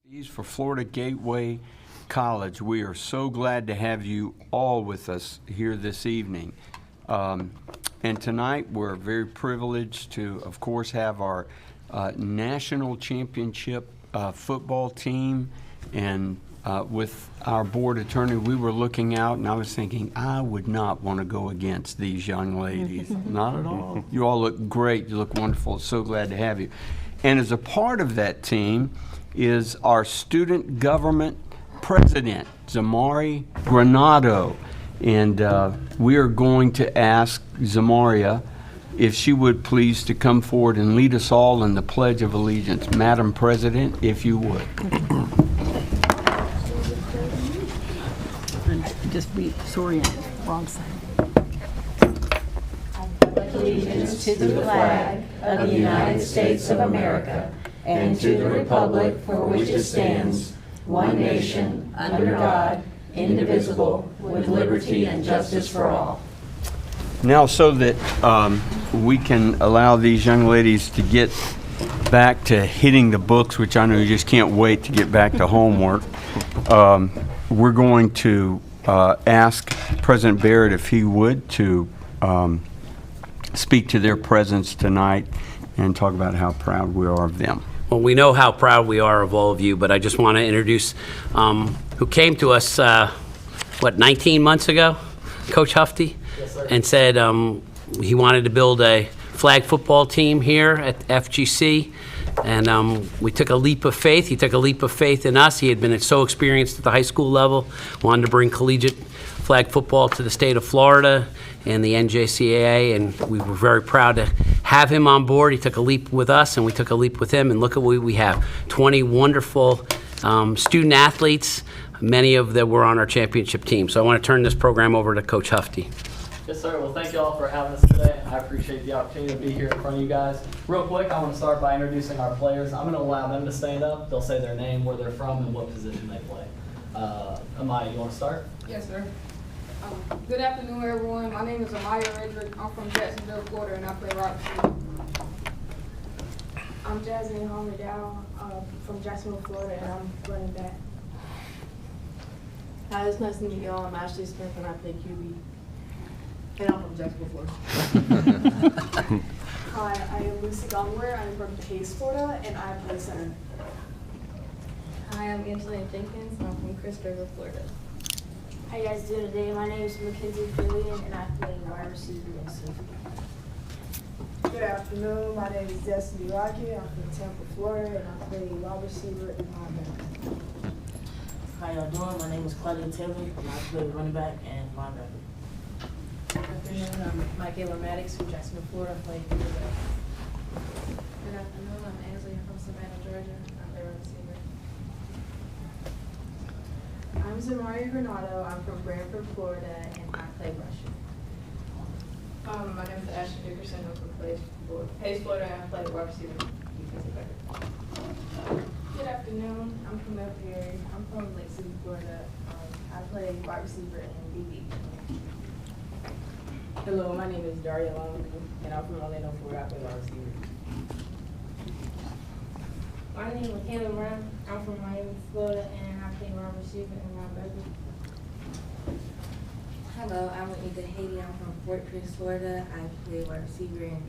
Trustees for Florida Gateway College. We are so glad to have you all with us here this evening. And tonight we're very privileged to, of course, have our national championship football team. And with our board attorney, we were looking out and I was thinking, I would not want to go against these young ladies. Not at all. You all look great. You look wonderful. So glad to have you. And as a part of that team is our student government president, Zamari Granado. And we are going to ask Zamaria if she would please to come forward and lead us all in the Pledge of Allegiance. Madam President, if you would. Just be disoriented, wrong side. Allegiance to the flag of the United States of America and to the republic for which it stands, one nation, under God, indivisible, with liberty and justice for all. Now, so that we can allow these young ladies to get back to hitting the books, which I know you just can't wait to get back to homework, we're going to ask President Barrett if he would to speak to their presence tonight and talk about how proud we are of them. Well, we know how proud we are of all of you, but I just want to introduce who came to us, 19 months ago, Coach Hufty, Yes, sir. and said he wanted to build a flag football team here at FGC. And we took a leap of faith. He took a leap of faith in us. He had been so experienced at the high school level, wanted to bring collegiate flag football to the state of Florida and the NJCAA, and we were very proud to have him on board. He took a leap with us, and we took a leap with him, and look at what we have. 20 wonderful student athletes, many of them were on our championship team. So I want to turn this program over to Coach Hufty. Yes, sir. Well, thank you all for having us today. I appreciate the opportunity to be here in front of you guys. Real quick, I want to start by introducing our players. I'm going to allow them to stand up. They'll say their name, where they're from, and what position they play. Amaya, you want to start? Yes, sir. Good afternoon, everyone. My name is Amaya Redrick. I'm from Jacksonville, Florida, and I play right receiver. I'm Jasmine Homer-Dow from Jacksonville, Florida, and I'm running back. Hi, it's nice to meet y'all. I'm Ashley Smith, and I play QB. And I'm from Jacksonville, Florida. Hi, I am Lucy Gongwer. I'm from Case, Florida, and I play center. Hi, I'm Angelina Jenkins, and I'm from Christopher, Florida. How you guys doing today? My name is Mackenzie Fillion, and I play wide receiver and safety. Good afternoon. My name is Destiny Rocky. I'm from Tampa, Florida, and I play wide receiver and linebacker. How y'all doing? My name is Claudia Taylor, and I play running back and linebacker. Good afternoon. I'm Michaela Maddox from Jacksonville, Florida. I play quarterback. Good afternoon. I'm Ainsley from Savannah, Georgia. I play wide receiver. I'm Zamaria Granado. I'm from Branford, Florida, and I play rusher. My name is Ashley Dickerson. I'm from Hayes, Florida, and I play wide receiver. Defensive back. Good afternoon. I'm from Perry. I'm from Lake City, Florida. I play wide receiver and DB. Hello, my name is Daria Long, and I'm from Orlando, Florida. I play wide receiver. My name is Michaela Brown. I'm from Miami, Florida, and I play wide receiver and linebacker. Hello, I'm Anita Haiti. I'm from Fort Pierce, Florida. I play wide receiver and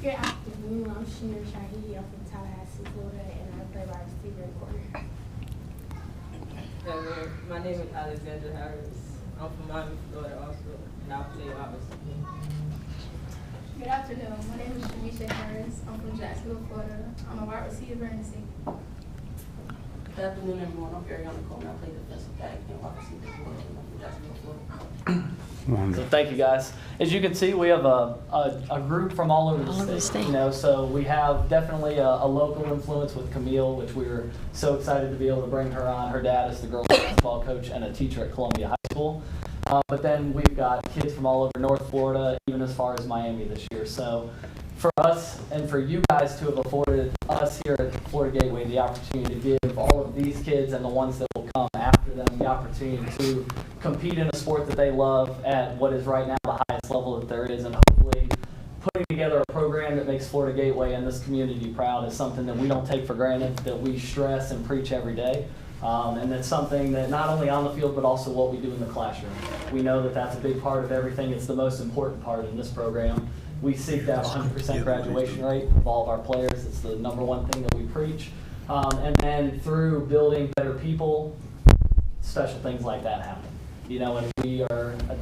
Good afternoon. I'm Shamir Shahi. I'm from Tallahassee, Florida, and I play wide receiver and corner. Hello, my name is Alexandra Harris. I'm from Miami, Florida also, and I play wide receiver. Good afternoon. My name is Shamisha Harris. I'm from Jacksonville, Florida. I'm a wide receiver and safety. Good afternoon, everyone. I'm Ariana Coleman. I play defensive back and wide receiver as well. I'm from Jacksonville, Florida. So thank you, guys. As you can see, we have a group from all over the state. You know, so we have definitely a local influence with Camille, which we were so excited to be able to bring her on. Her dad is the girls basketball coach and a teacher at Columbia High School. But then we've got kids from all over North Florida, even as far as Miami this year. So for us and for you guys to have afforded us here at Florida Gateway the opportunity to give all of these kids and the ones that will come after them the opportunity to compete in a sport that they love at what is right now the highest level that there is, and hopefully putting together a program that makes Florida Gateway and this community proud is something that we don't take for granted, that we stress and preach every day. And that's something that not only on the field, but also what we do in the classroom. We know that that's a big part of everything. It's the most important part in this program. We seek to have 100% graduation rate of all of our players. It's the #1 thing that we preach. And then through building better people, special things like that happen. You know, and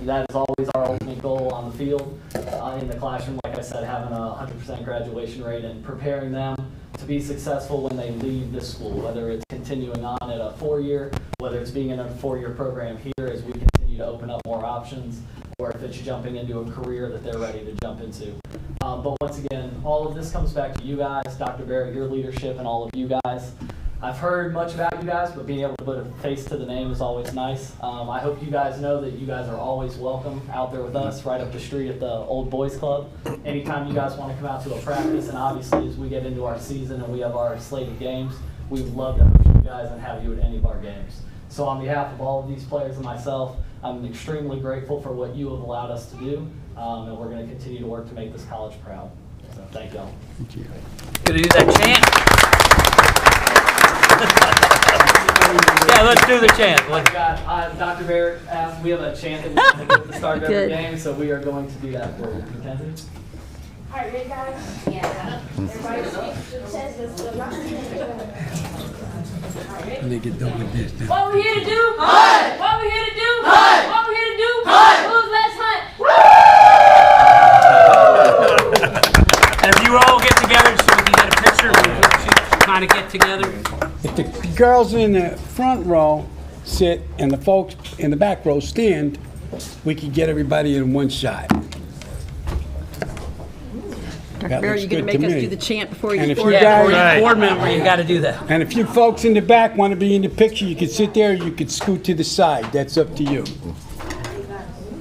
that is always our ultimate goal on the field. In the classroom, like I said, having a 100% graduation rate and preparing them to be successful when they leave this school, whether it's continuing on at a 4-year, whether it's being in a 4-year program here as we continue to open up more options, or if it's jumping into a career that they're ready to jump into. But once again, all of this comes back to you guys, Dr. Barrett, your leadership, and all of you guys. I've heard much about you guys, but being able to put a face to the name is always nice. I hope you guys know that you guys are always welcome out there with us right up the street at the Old Boys Club. Anytime you guys want to come out to a practice, and obviously as we get into our season and we have our slated games, we would love to host you guys and have you at any of our games. So on behalf of all of these players and myself, I'm extremely grateful for what you have allowed us to do, and we're going to continue to work to make this college proud. So thank y'all. Thank you. Gonna do that chant? Yeah, let's do the chant. Dr. Barrett asked, we have a chant that we want to do at the start of every game, so we are going to do that for you. Mackenzie? All right, ready, guys? Yeah. Everybody says this. When they get done with this, then. What we here to do? Hunt! What we here to do? Hunt! What we here to do? Hunt! Who's let's hunt? And if you all get together so we can get a picture, we kind of get together. If the girls in the front row sit and the folks in the back row stand, we can get everybody in one shot. Dr. That Barrett, looks you going to good make to us me. do the chant before you And if score? you guys, Yeah, for board member, you got to do that. and if you folks in the back want to be in the picture, you can sit there, you can scoot to the side. That's up to you.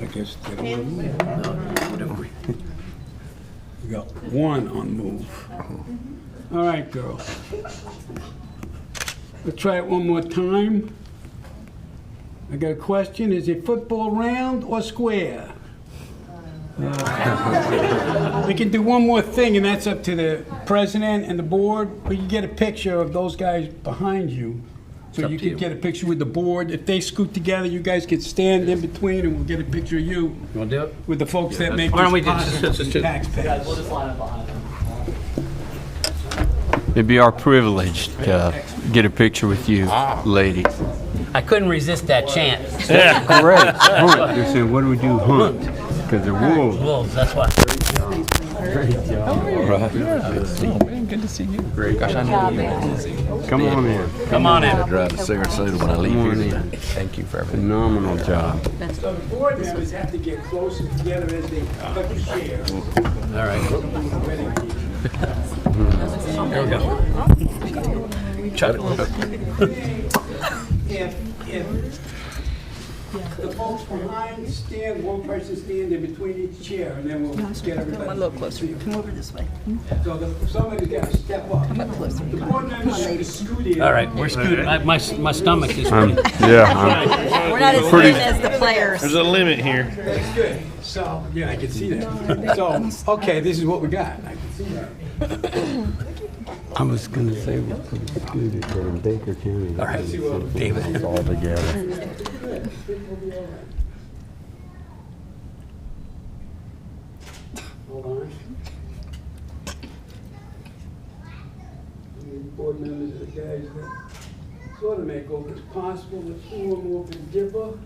I guess they don't want to move. We got one on move. All right, girls. Let's try it one more time. I got a question. Is it football round or square? We can do one more thing, and that's up to the president and the board. We can get a picture of those guys behind you. So you can get a picture with the board. If they scoot together, you guys can stand in between, and we'll get a picture of you You want to do it? with the folks that make Why don't we this just- possible, just- the Guys, taxpayers. we'll just line up behind them. It'd be our privilege to get a picture with you, ladies. I couldn't resist that chant. Yeah, great. Hunt. They're saying, what do we do? Hunt. Because they're wolves. Wolves, that's why. Great job. Right. Oh, man, good to see you. Great. Gosh, I knew you were busy. Come on in. Come on in. I drive to Sarasota when I leave Come on here. in. Thank you for everything. Phenomenal job. So the board members have to get closer together as they cut the share. All right. There we go. If the folks behind stand, one person stand in between each chair, and then we'll get everybody. Come a little closer. Come over this way. So somebody's got to step up. Come up closer. The board members have to scoot in. All right, we're scooting. My stomach is Yeah, We're not as thin as the players. There's a limit here. That's good. So, yeah, I can see that. So, okay, this is what we got. I can see that. I was going to say we're pretty good at that in Baker County. All right, David. It's all together. Hold on. The board members are the guys that sort of make over as possible. Let's do one more for Dipper.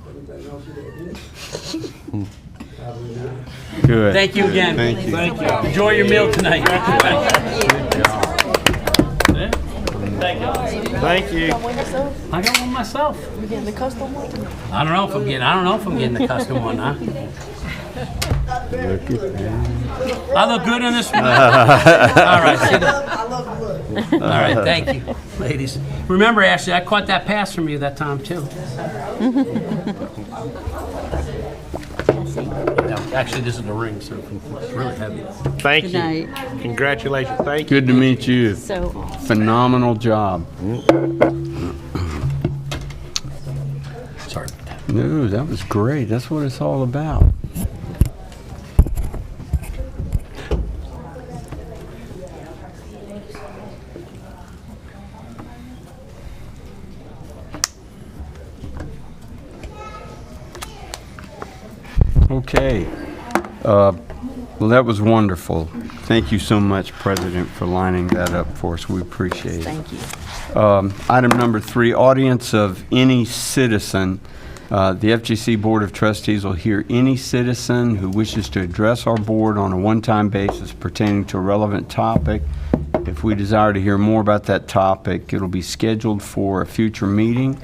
Everybody knows who that is. Probably not. Good. Thank you again. Thank you. Thank you. Enjoy your meal tonight. Good job. Thank you. Thank you. I got one myself. We're getting the custom one. I don't know if I'm getting the custom one, huh? I look good in this one. All right, see that? All right, thank you, ladies. Remember, Ashley, I caught that pass from you that time too. Actually, this is the ring, so it's really heavy. Thank Good you. night. Congratulations. Thank you. Good to meet you. So Phenomenal job. Sorry about that. No, that was great. That's what it's all about. Okay. Well, that was wonderful. Thank you so much, President, for lining that up for us. We appreciate it. Thank you. Item number 3, audience of any citizen. The FGC Board of Trustees will hear any citizen who wishes to address our board on a one-time basis pertaining to a relevant topic. If we desire to hear more about that topic, it'll be scheduled for a future meeting.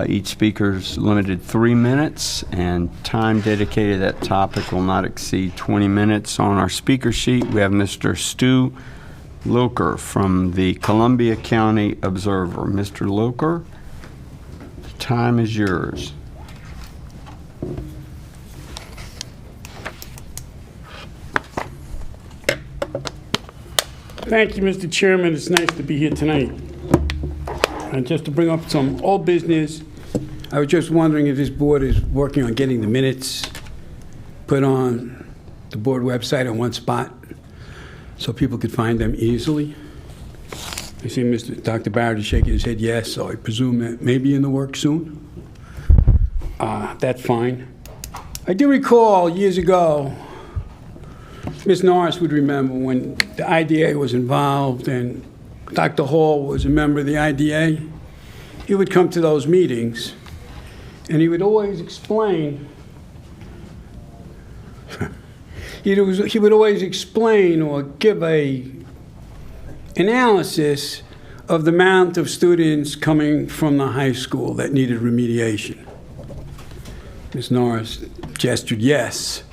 Each speaker's limited 3 minutes, and time dedicated to that topic will not exceed 20 minutes. On our speaker sheet, we have Mr. Stu Loker from the Columbia County Observer. Mr. Loker, the time is yours. Thank you, Mr. Chairman. It's nice to be here tonight. And just to bring up some old business, I was just wondering if this board is working on getting the minutes put on the board website in one spot so people could find them easily. I see Dr. Barrett is shaking his head yes, so I presume that may be in the works soon. That's fine. I do recall years ago, Ms. Norris would remember when the IDA was involved and Dr. Hall was a member of the IDA. He would come to those meetings and he would always explain he would always explain or give a analysis of the amount of students coming from the high school that needed remediation. Ms. Norris gestured yes.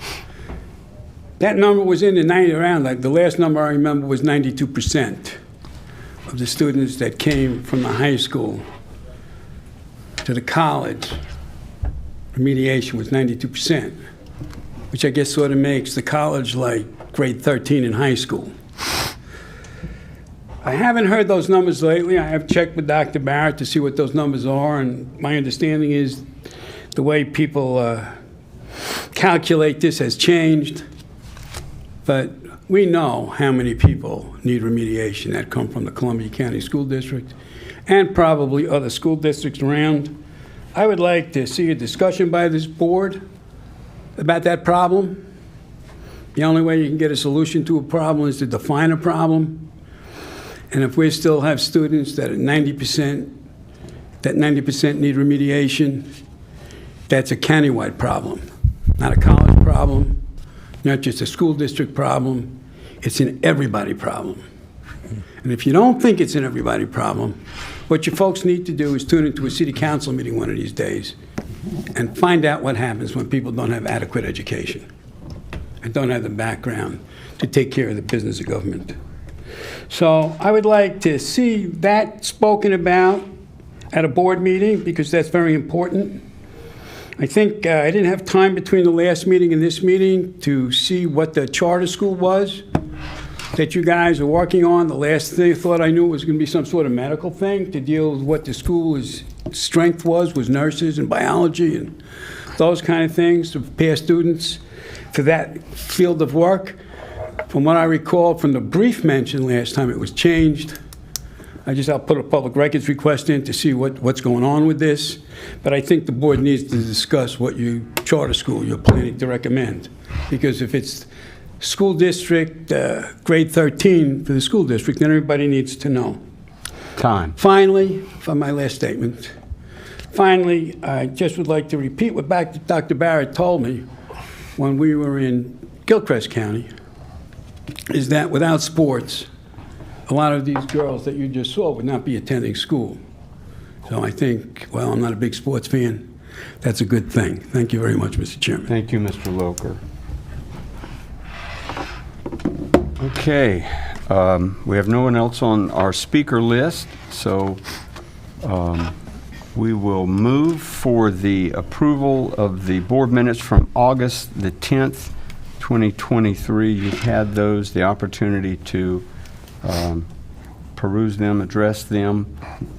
That number was in the 90 around, like the last number I remember was 92% of the students that came from the high school to the college. Remediation was 92%, which I guess sort of makes the college like grade 13 in high school. I haven't heard those numbers lately. I have checked with Dr. Barrett to see what those numbers are, and my understanding is the way people calculate this has changed. But we know how many people need remediation that come from the Columbia County School District and probably other school districts around. I would like to see a discussion by this board about that problem. The only way you can get a solution to a problem is to define a problem. And if we still have students that are 90% need remediation, that's a countywide problem, not a college problem. Not just a school district problem, it's an everybody problem. And if you don't think it's an everybody problem, what you folks need to do is tune into a city council meeting one of these days and find out what happens when people don't have adequate education and don't have the background to take care of the business of government. So I would like to see that spoken about at a board meeting because that's very important. I think I didn't have time between the last meeting and this meeting to see what the charter school was that you guys are working on. The last thing I thought I knew was going to be some sort of medical thing to deal with what the school's strength was nurses and biology and those kind of things to prepare students for that field of work. From what I recall from the brief mention last time, it was changed. I'll put a public records request in to see what's going on with this. But I think the board needs to discuss what charter school you're planning to recommend. Because if it's school district, grade 13 for the school district, then everybody needs to know. Time. Finally, for my last statement, I just would like to repeat what Dr. Barrett told me when we were in Gilchrist County, is that without sports, a lot of these girls that you just saw would not be attending school. So I think, well, I'm not a big sports fan. That's a good thing. Thank you very much, Mr. Chairman. Thank you, Mr. Loker. Okay. We have no one else on our speaker list, so we will move for the approval of the board minutes from August the 10th, 2023. You've had those, the opportunity to peruse them, address them.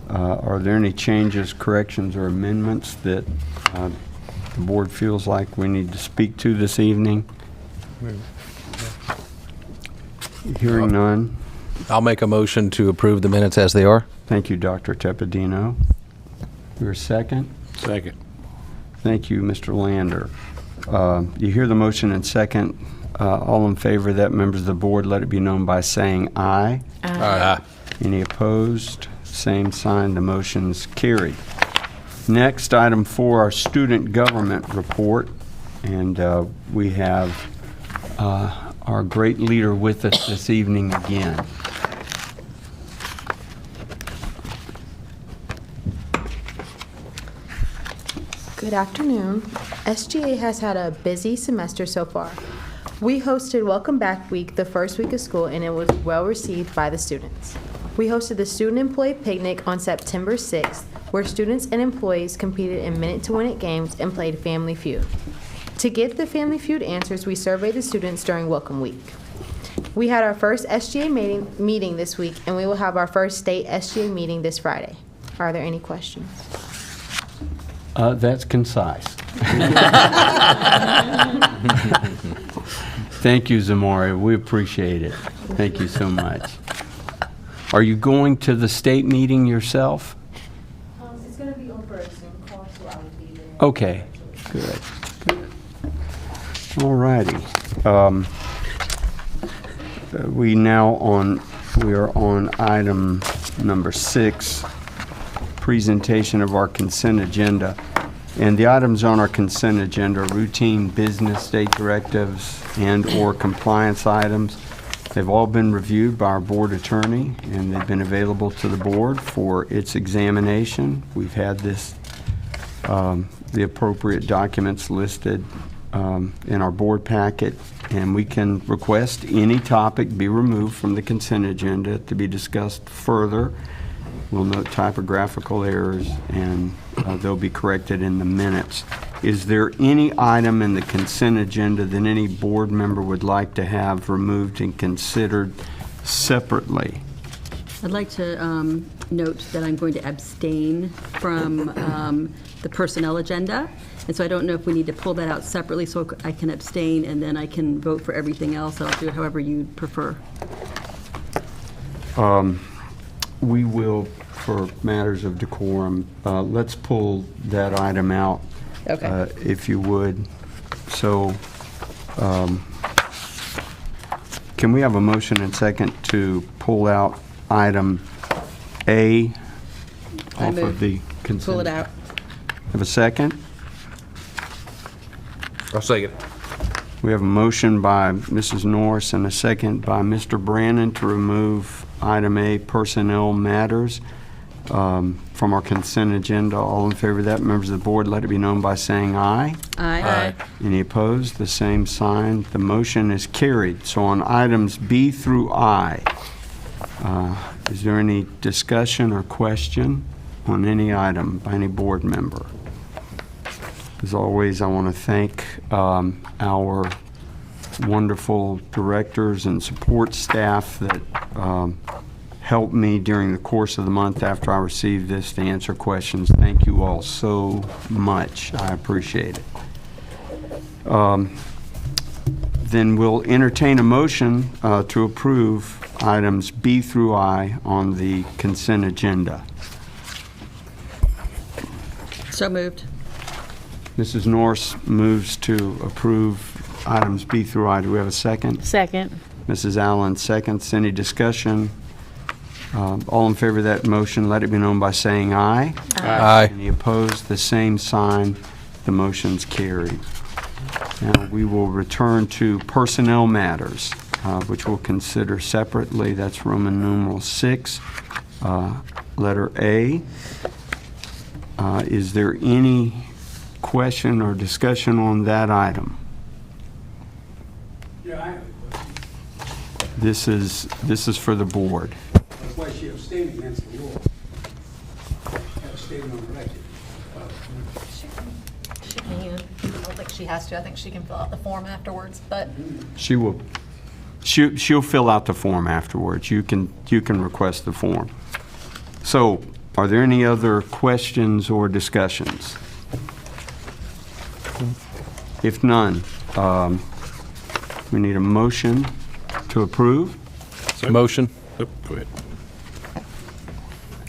Are there any changes, corrections, or amendments that the board feels like we need to speak to this evening? Hearing none. I'll make a motion to approve the minutes as they are. Thank you, Dr. Tepedino. Your second? Second. Thank you, Mr. Lander. you hear the motion and second. All in favor of that, members of the board, let it be known by saying aye. Aye. Any opposed? Same sign. The motion's carried. Next, item 4, our student government report. And we have our great leader with us this evening again. Good afternoon. SGA has had a busy semester so far. We hosted Welcome Back Week the first week of school, and it was well received by the students. We hosted the Student Employee Picnic on September 6th, where students and employees competed in minute-to-win-it games and played Family Feud. To get the Family Feud answers, we surveyed the students during Welcome Week. We had our first SGA meeting this week, and we will have our first state SGA meeting this Friday. Are there any questions? That's concise. Thank you, Zamari. We appreciate it. Thank you so much. Are you going to the state meeting yourself? It's going to be over a Zoom call, so I will be there. Okay, good. All righty. We are on item number 6, presentation of our consent agenda. And the items on our consent agenda are routine business, state directives, and/or compliance items. They've all been reviewed by our board attorney, and they've been available to the board for its examination. We've had the appropriate documents listed in our board packet, and we can request any topic be removed from the consent agenda to be discussed further. We'll note typographical errors, and they'll be corrected in the minutes. Is there any item in the consent agenda that any board member would like to have removed and considered separately? I'd like to note that I'm going to abstain from the personnel agenda, and so I don't know if we need to pull that out separately so I can abstain and then I can vote for everything else. I'll do it however you prefer. We will, for matters of decorum, let's pull that item out, Okay. if you would. So, can we have a motion and second to pull out item A I off move. of the consent? Pull it out. Have a second? I'll second. We have a motion by Mrs. Norris and a second by Mr. Brannon to remove item A, personnel matters, from our consent agenda. All in favor of that, members of the board, let it be known by saying aye. Aye. Any opposed? The same sign. The motion is carried. So on items B through I, is there any discussion or question on any item by any board member? As always, I want to thank our wonderful directors and support staff that helped me during the course of the month after I received this to answer questions. Thank you all so much. I appreciate it. Then we'll entertain a motion to approve items B through I on the consent agenda. So moved. Mrs. Norris moves to approve items B through I. Do we have a second? Second. Mrs. Allen seconds. Any discussion? All in favor of that motion, let it be known by saying aye. Aye. Any opposed? The same sign. The motion's carried. Now we will return to personnel matters, which we'll consider separately. That's Roman numeral 6, letter A. Is there any question or discussion on that item? Yeah, I have a question. This is for the board. That's why she abstained against the law. Abstained on the record. She can. I don't think she has to. I think she can fill out the form afterwards, but She will. She'll fill out the form afterwards. You can request the form. So, are there any other questions or discussions? If none, we need a motion to approve. Motion. Oop, go ahead.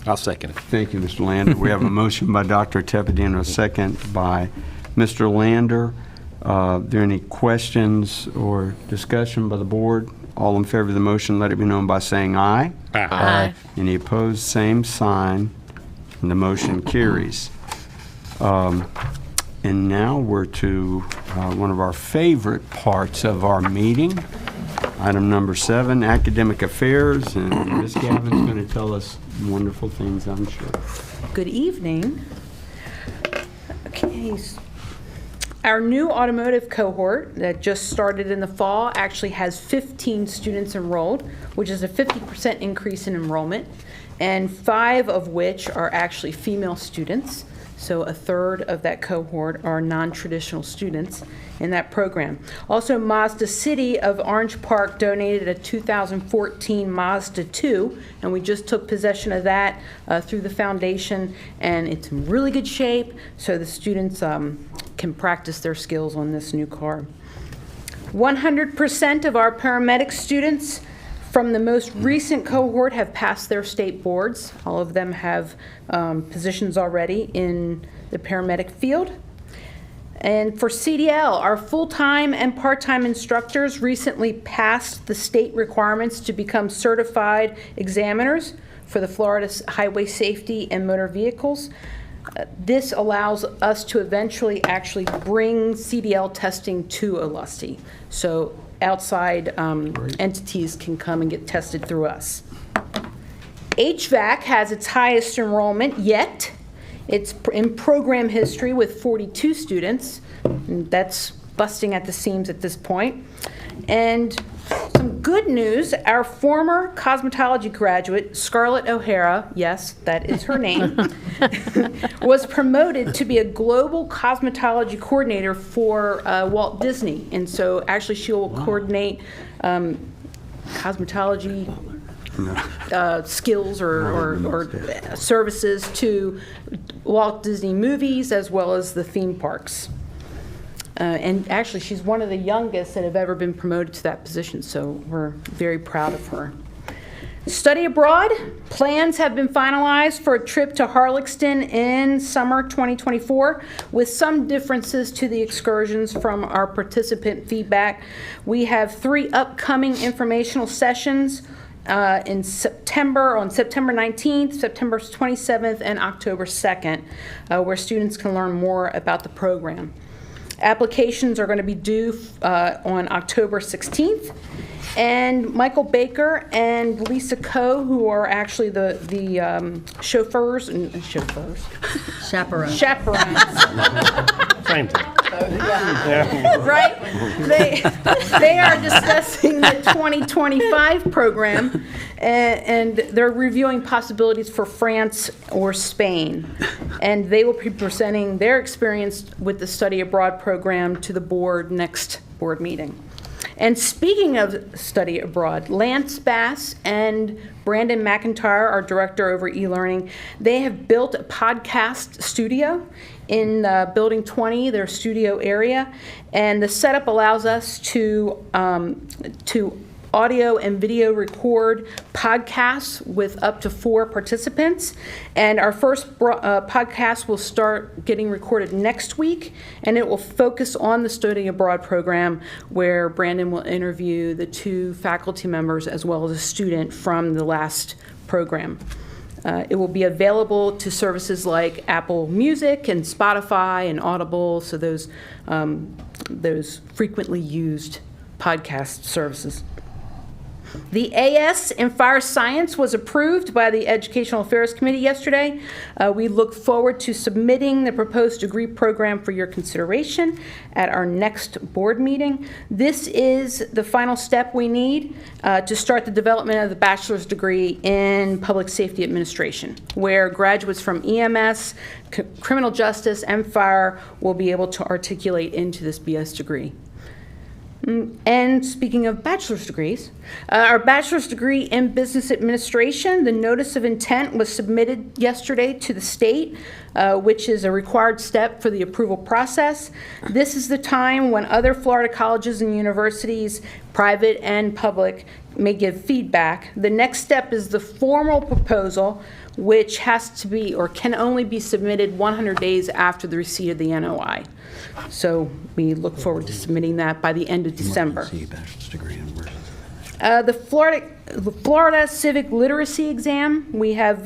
I'll second it. Thank you, Mr. Lander. We have a motion by Dr. Tepedino, a second by Mr. Lander. There any questions or discussion by the board? All in favor of the motion, let it be known by saying aye. Aye. Any opposed, same sign, and the motion carries. And now we're to one of our favorite parts of our meeting. Item number 7, academic affairs, and Ms. Gavin's going to tell us wonderful things, I'm sure. Good evening. Okay. Our new automotive cohort that just started in the fall actually has 15 students enrolled, which is a 50% increase in enrollment, and 5 of which are actually female students. So a third of that cohort are non-traditional students in that program. Also, Mazda City of Orange Park donated a 2014 Mazda 2, and we just took possession of that through the foundation, and it's in really good shape, so the students can practice their skills on this new car. 100% of our paramedic students from the most recent cohort have passed their state boards. All of them have positions already in the paramedic field. And for CDL, our full-time and part-time instructors recently passed the state requirements to become certified examiners for the Florida Highway Safety and Motor Vehicles. This allows us to eventually actually bring CDL testing to Olustee. So outside entities can come and get tested through us. HVAC has its highest enrollment yet. It's in program history with 42 students. And that's busting at the seams at this point. And some good news, our former cosmetology graduate, Scarlett O'Hara, yes, that is her name, was promoted to be a global cosmetology coordinator for Walt Disney. And so actually she will coordinate cosmetology skills or services to Walt Disney movies as well as the theme parks. And actually, she's one of the youngest that have ever been promoted to that position, so we're very proud of her. Study abroad, plans have been finalized for a trip to Harlexton in summer 2024, with some differences to the excursions from our participant feedback. We have 3 upcoming informational sessions in September, on September 19th, September 27th, and October 2nd, where students can learn more about the program. Applications are going to be due on October 16th, and Michael Baker and Lisa Coe, who are actually the chaperones. Same thing. Right? They are discussing the 2025 program, and they're reviewing possibilities for France or Spain. And they will be presenting their experience with the study abroad program to the board next board meeting. And speaking of study abroad, Lance Bass and Brandon McIntyre, our director over e-learning, they have built a podcast studio in Building 20, their studio area, and the setup allows us to audio and video record podcasts with up to 4 participants. And our first podcast will start getting recorded next week, and it will focus on the study abroad program, where Brandon will interview the 2 faculty members as well as a student from the last program. It will be available to services like Apple Music and Spotify and Audible, so those frequently used podcast services. The AS in Fire Science was approved by the Educational Affairs Committee yesterday. We look forward to submitting the proposed degree program for your consideration at our next board meeting. This is the final step we need to start the development of the bachelor's degree in Public Safety Administration, where graduates from EMS, criminal justice, and fire will be able to articulate into this BS degree. And speaking of bachelor's degrees, our bachelor's degree in business administration, the notice of intent was submitted yesterday to the state, which is a required step for the approval process. This is the time when other Florida colleges and universities, private and public, may give feedback. The next step is the formal proposal, which has to be or can only be submitted 100 days after the receipt of the NOI. So we look forward to submitting that by the end of December. The Florida Civic Literacy Exam, we have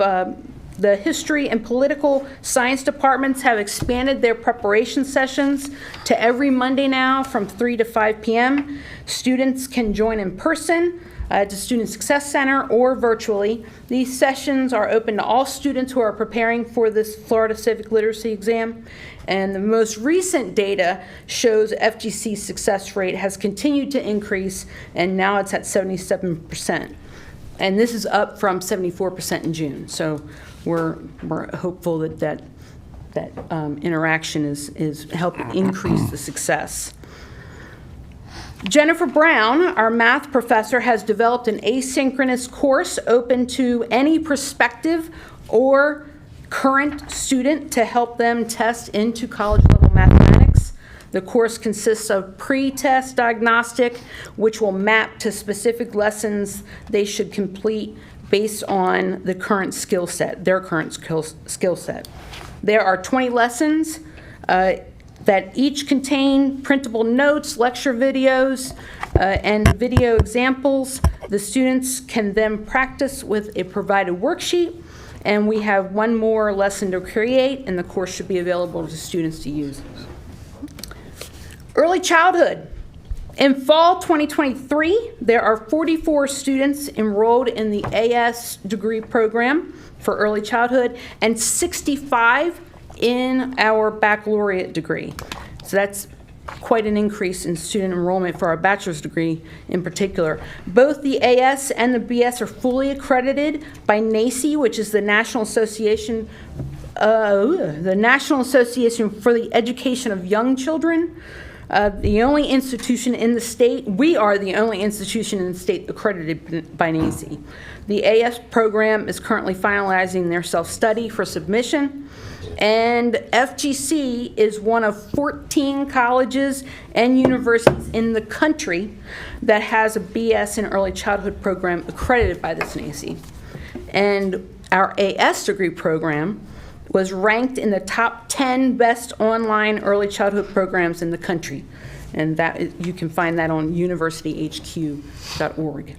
the history and political science departments have expanded their preparation sessions to every Monday now from 3 to 5 p.m. Students can join in person at the Student Success Center or virtually. These sessions are open to all students who are preparing for this Florida Civic Literacy Exam. And the most recent data shows FGC's success rate has continued to increase, and now it's at 77%. And this is up from 74% in June. So we're hopeful that interaction is helping increase the success. Jennifer Brown, our math professor, has developed an asynchronous course open to any prospective or current student to help them test into college-level mathematics. The course consists of pre-test diagnostic, which will map to specific lessons they should complete based on the current skill set, their current skill set. There are 20 lessons that each contain printable notes, lecture videos, and video examples. The students can then practice with a provided worksheet, and we have one more lesson to create, and the course should be available to students to use. Early childhood. In fall 2023, there are 44 students enrolled in the AS degree program for early childhood and 65 in our baccalaureate degree. So that's quite an increase in student enrollment for our bachelor's degree in particular. Both the AS and the BS are fully accredited by NACE, which is the National Association for the Education of Young Children. The only institution in the state, we are the only institution in the state accredited by NACE. The AS program is currently finalizing their self-study for submission, and FGC is one of 14 colleges and universities in the country that has a BS in early childhood program accredited by this NACE. And our AS degree program was ranked in the top 10 best online early childhood programs in the country. And that you can find that on universityhq.org.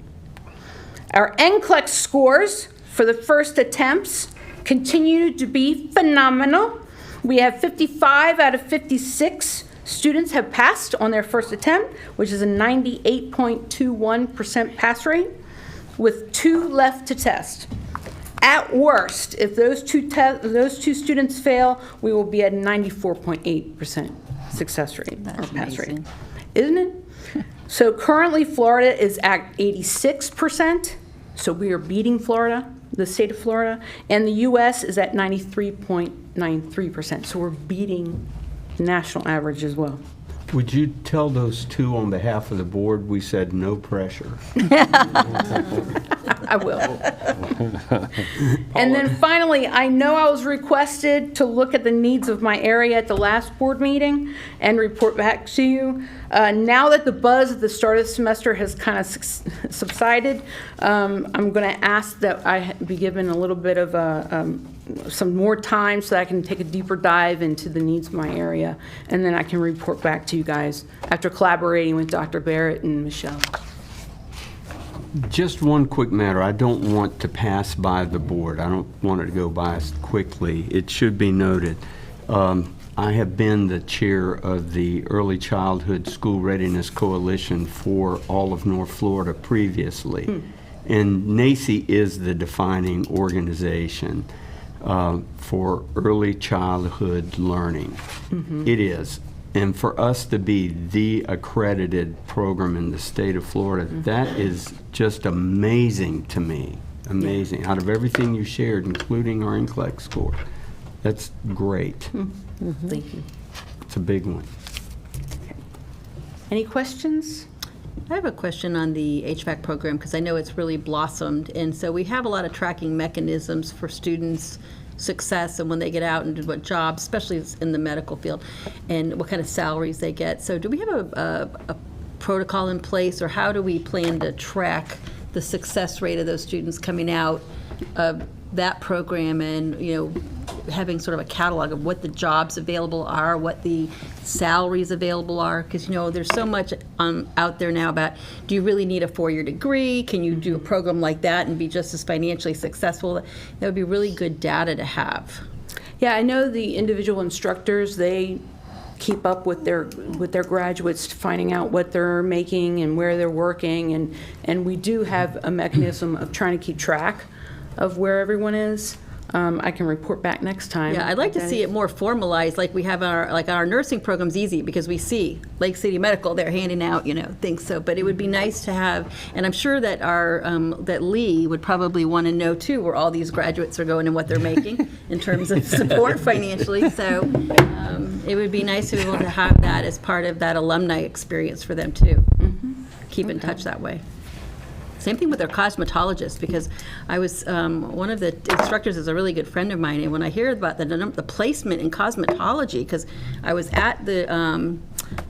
Our NCLEX scores for the first attempts continue to be phenomenal. We have 55 out of 56 students have passed on their first attempt, which is a 98.21% pass rate, with 2 left to test. At worst, if those two students fail, we will be at 94.8% success rate or pass rate. Isn't it? So currently Florida is at 86%, so we are beating Florida, the state of Florida, and the US is at 93.93%, so we're beating the national average as well. Would you tell those two on behalf of the board we said no pressure? I will. And then finally, I know I was requested to look at the needs of my area at the last board meeting and report back to you. Now that the buzz at the start of the semester has kind of subsided, I'm going to ask that I be given a little bit of some more time so that I can take a deeper dive into the needs of my area, and then I can report back to you guys after collaborating with Dr. Barrett and Michelle. Just one quick matter. I don't want to pass by the board. I don't want it to go by us quickly. It should be noted. I have been the chair of the Early Childhood School Readiness Coalition for all of North Florida previously. And NACE is the defining organization for early childhood learning. It is. And for us to be the accredited program in the state of Florida, that is just amazing to me. Amazing. Out of everything you shared, including our NCLEX score. That's great. Thank you. It's a big one. Any questions? I have a question on the HVAC program because I know it's really blossomed, and so we have a lot of tracking mechanisms for students' success and when they get out and do what jobs, especially in the medical field, and what kind of salaries they get. So do we have a protocol in place, or how do we plan to track the success rate of those students coming out of that program and, having sort of a catalog of what the jobs available are, what the salaries available are, because, there's so much out there now about, do you really need a 4-year degree? Can you do a program like that and be just as financially successful? That would be really good data to have. Yeah, I know the individual instructors, they keep up with their graduates, finding out what they're making and where they're working, and we do have a mechanism of trying to keep track of where everyone is. I can report back next time. Yeah, I'd like to see it more formalized, like we have our nursing program's easy because we see Lake City Medical, they're handing out, things. So, but it would be nice to have, and I'm sure that that Lee would probably want to know too where all these graduates are going and what they're making in terms of support financially. So it would be nice to be able to have that as part of that alumni experience for them too. Keep in touch that way. Same thing with our cosmetologist, because I was, one of the instructors is a really good friend of mine, and when I hear about the placement in cosmetology, because I was at the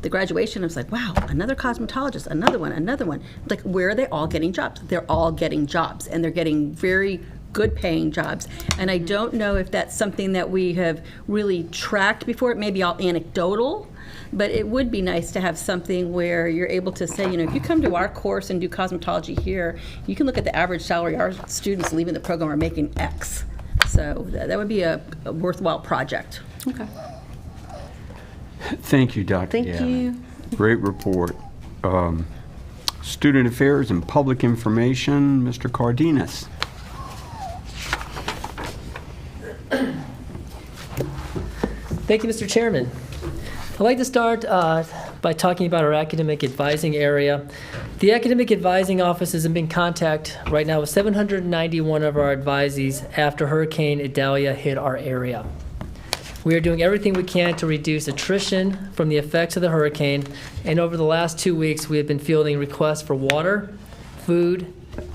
graduation, I was like, wow, another cosmetologist, another one. Like, where are they all getting jobs? They're all getting jobs, and they're getting very good paying jobs. And I don't know if that's something that we have really tracked before. It may be all anecdotal, but it would be nice to have something where you're able to say, if you come to our course and do cosmetology here, you can look at the average salary our students leaving the program are making X. So that would be a worthwhile project. Okay. Thank you, Dr. Thank Gavin. you. Great report. Student Affairs and Public Information, Mr. Cardenas. Thank you, Mr. Chairman. I'd like to start by talking about our academic advising area. The academic advising office is in contact right now with 791 of our advisees after Hurricane Idalia hit our area. We are doing everything we can to reduce attrition from the effects of the hurricane, and over the last 2 weeks, we have been fielding requests for water, food,